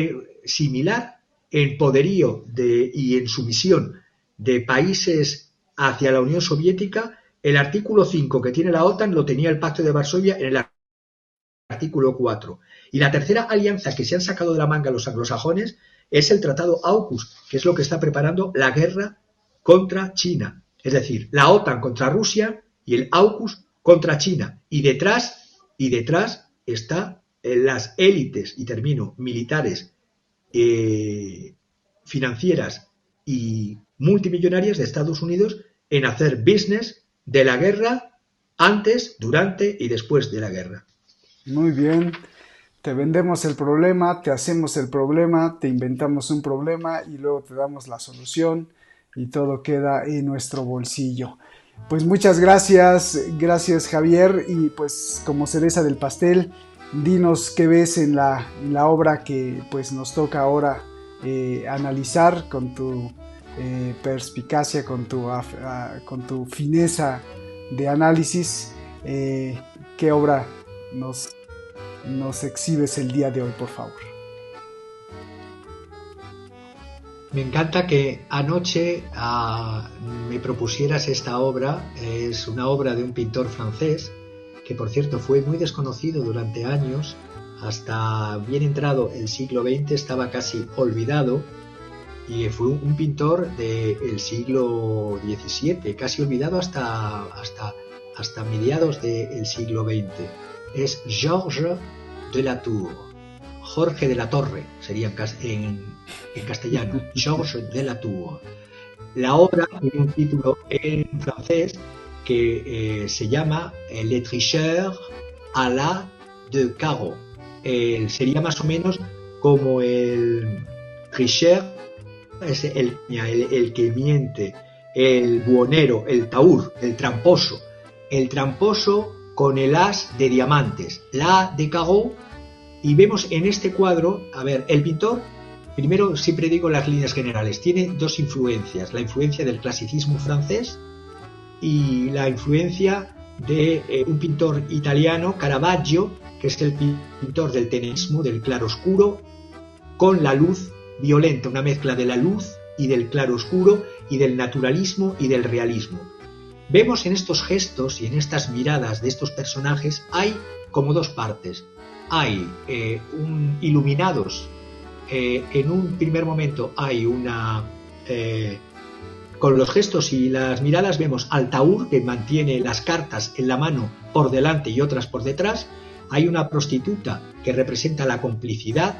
similar en poderío y en sumisión de países hacia la Unión Soviética. El artículo 5 que tiene la OTAN lo tenía el Pacto de Varsovia en el artículo 4. Y la tercera alianza que se han sacado de la manga los anglosajones es el Tratado AUKUS, que es lo que está preparando la guerra contra China. Es decir, la OTAN contra Rusia y el AUKUS contra China. Y detrás está las élites, y termino, militares, financieras y multimillonarias de Estados Unidos en hacer business de la guerra antes, durante y después de la guerra. Muy bien. Te vendemos el problema, te hacemos el problema, te inventamos un problema y luego te damos la solución y todo queda en nuestro bolsillo. Pues muchas gracias Javier, y pues como cereza del pastel, dinos qué ves en la obra que pues nos toca ahora analizar con tu perspicacia, con tu fineza de análisis. ¿Qué obra nos exhibes el día de hoy, por favor? Me encanta que anoche me propusieras esta obra. Es una obra de un pintor francés que, por cierto, fue muy desconocido durante años. Hasta bien entrado el siglo XX estaba casi olvidado, y fue un pintor del siglo XVII, casi olvidado hasta mediados del siglo XX. Es Georges de la Tour, Jorge de la Torre, sería en castellano, Georges de la Tour. La obra tiene un título en francés que se llama Le Tricheur à la de Caro. Sería más o menos como el tricheur, es el que miente, el buhonero, el taur, el tramposo con el as de diamantes, la de Caro. Y vemos en este cuadro, a ver, el pintor, primero siempre digo las líneas generales, tiene dos influencias: la influencia del clasicismo francés y la influencia de un pintor italiano, Caravaggio, que es el pintor del teneismo, del claroscuro, con la luz violenta, una mezcla de la luz y del claroscuro y del naturalismo y del realismo. Vemos en estos gestos y en estas miradas de estos personajes hay como dos partes. Hay iluminados, en un primer momento hay con los gestos y las miradas vemos al taur, que mantiene las cartas en la mano por delante y otras por detrás. Hay una prostituta que representa la complicidad,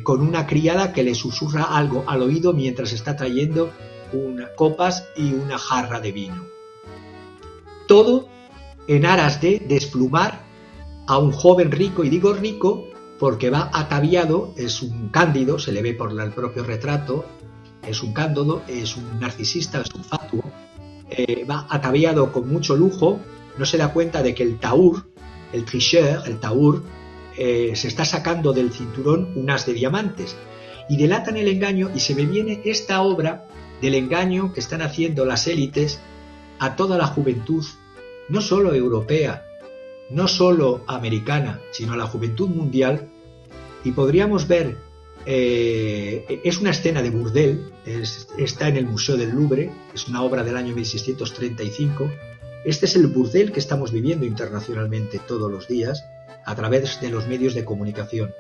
con una criada que le susurra algo al oído mientras está trayendo copas y una jarra de vino. Todo en aras de desplumar a un joven rico, y digo rico porque va ataviado, es un cándido, se le ve por el propio retrato, es un cándido, es un narcisista, es un fatuo, va ataviado con mucho lujo, no se da cuenta de que el taur, el tricheur, el taur, se está sacando del cinturón un as de diamantes, y delatan el engaño, y se me viene esta obra del engaño que están haciendo las élites a toda la juventud, no solo europea, no solo americana, sino a la juventud mundial. Y podríamos ver, es una escena de burdel, está en el Museo del Louvre, es una obra del año 1635. Este es el burdel que estamos viviendo internacionalmente todos los días a través de los medios de comunicación.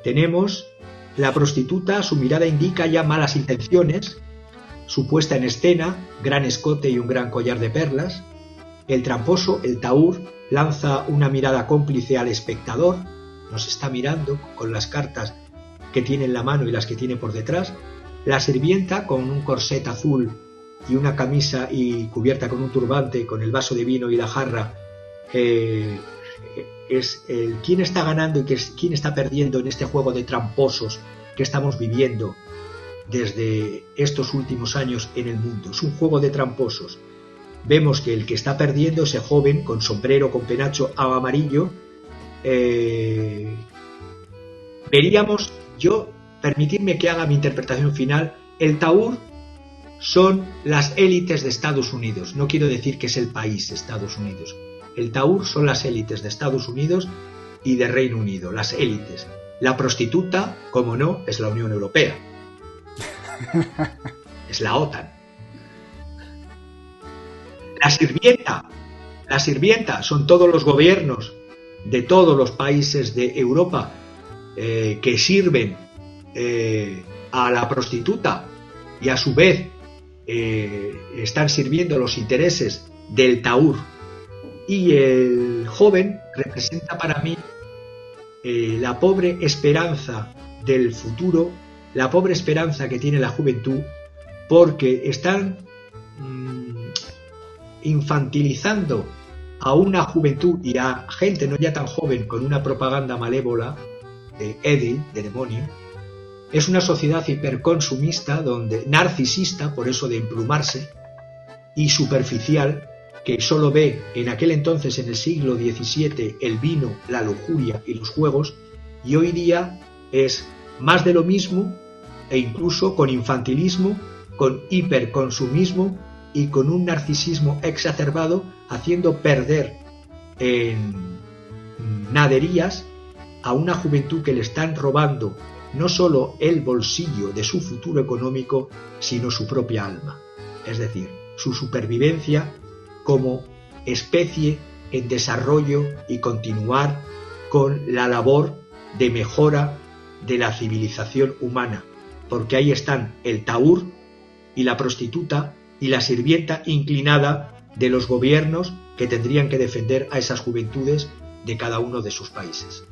Tenemos la prostituta, su mirada indica ya malas intenciones, su puesta en escena, gran escote y un gran collar de perlas. El tramposo, el taur, lanza una mirada cómplice al espectador, nos está mirando con las cartas que tiene en la mano y las que tiene por detrás. La sirvienta, con un corset azul y una camisa y cubierta con un turbante, con el vaso de vino y la jarra, es el quién está ganando y quién está perdiendo en este juego de tramposos que estamos viviendo desde estos últimos años en el mundo. Es un juego de tramposos. Vemos que el que está perdiendo, ese joven con sombrero, con penacho amarillo, veríamos, permitidme que haga mi interpretación final, el Taur son las élites de Estados Unidos. No quiero decir que es el país Estados Unidos. El Taur son las élites de Estados Unidos y de Reino Unido, las élites. La prostituta, como no, es la Unión Europea. Es la OTAN. La sirvienta son todos los gobiernos de todos los países de Europa que sirven a la prostituta y a su vez están sirviendo los intereses del Taur. Y el joven representa para mí la pobre esperanza del futuro, la pobre esperanza que tiene la juventud, porque están infantilizando a una juventud y a gente no ya tan joven con una propaganda malévola de Edil, de demonio. Es una sociedad hiperconsumista, narcisista, por eso de emplumarse, y superficial, que solo ve en aquel entonces, en el siglo XVII, el vino, la lujuria y los juegos, y hoy día es más de lo mismo, e incluso con infantilismo, con hiperconsumismo y con un narcisismo exacerbado, haciendo perder en naderías a una juventud que le están robando no solo el bolsillo de su futuro económico, sino su propia alma, es decir, su supervivencia como especie en desarrollo y continuar con la labor de mejora de la civilización humana, porque ahí están el Taur y la prostituta y la sirvienta inclinada de los gobiernos que tendrían que defender a esas juventudes de cada uno de sus países.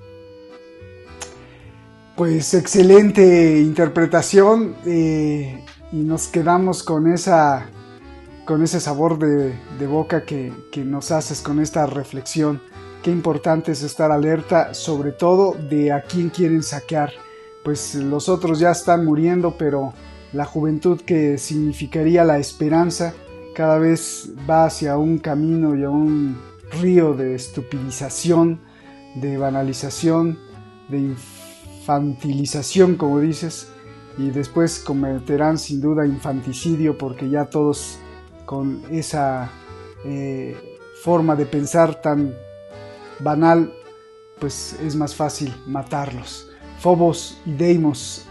Pues excelente interpretación, y nos quedamos con ese sabor de boca que nos haces con esta reflexión. Qué importante es estar alerta, sobre todo de a quién quieren saquear. Pues los otros ya están muriendo, pero la juventud, que significaría la esperanza, cada vez va hacia un camino y a un río de estupidización, de banalización, de infantilización, como dices, y después cometerán sin duda infanticidio, porque ya todos con esa forma de pensar tan banal, pues es más fácil matarlos. Phobos y Deimos,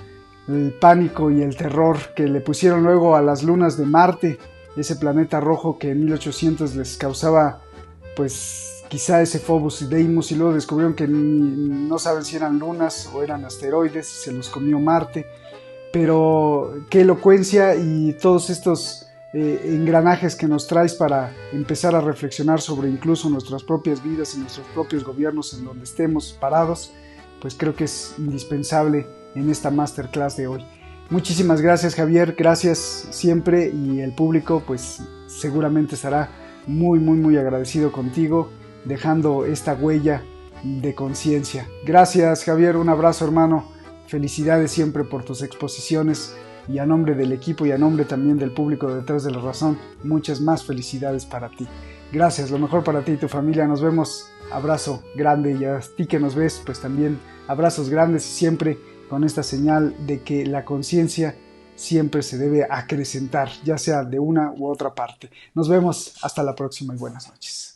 el pánico y el terror que le pusieron luego a las lunas de Marte, ese planeta rojo que en 1800 les causaba, pues quizá ese Phobos y Deimos, y luego descubrieron que no saben si eran lunas o eran asteroides, se los comió Marte. Pero qué elocuencia, y todos estos engranajes que nos traes para empezar a reflexionar sobre incluso nuestras propias vidas y nuestros propios gobiernos en donde estemos parados, pues creo que es indispensable en esta masterclass de hoy. Muchísimas gracias, Javier, gracias siempre, y el público pues seguramente estará muy muy muy agradecido contigo, dejando esta huella de conciencia. Gracias, Javier, un abrazo, hermano, felicidades siempre por tus exposiciones, y a nombre del equipo y a nombre también del público de Detrás de la Razón, muchas más felicidades para ti. Gracias, lo mejor para ti y tu familia, nos vemos, abrazo grande, y a ti que nos ves, pues también abrazos grandes, y siempre con esta señal de que la conciencia siempre se debe acrecentar, ya sea de una u otra parte. Nos vemos, hasta la próxima y buenas noches.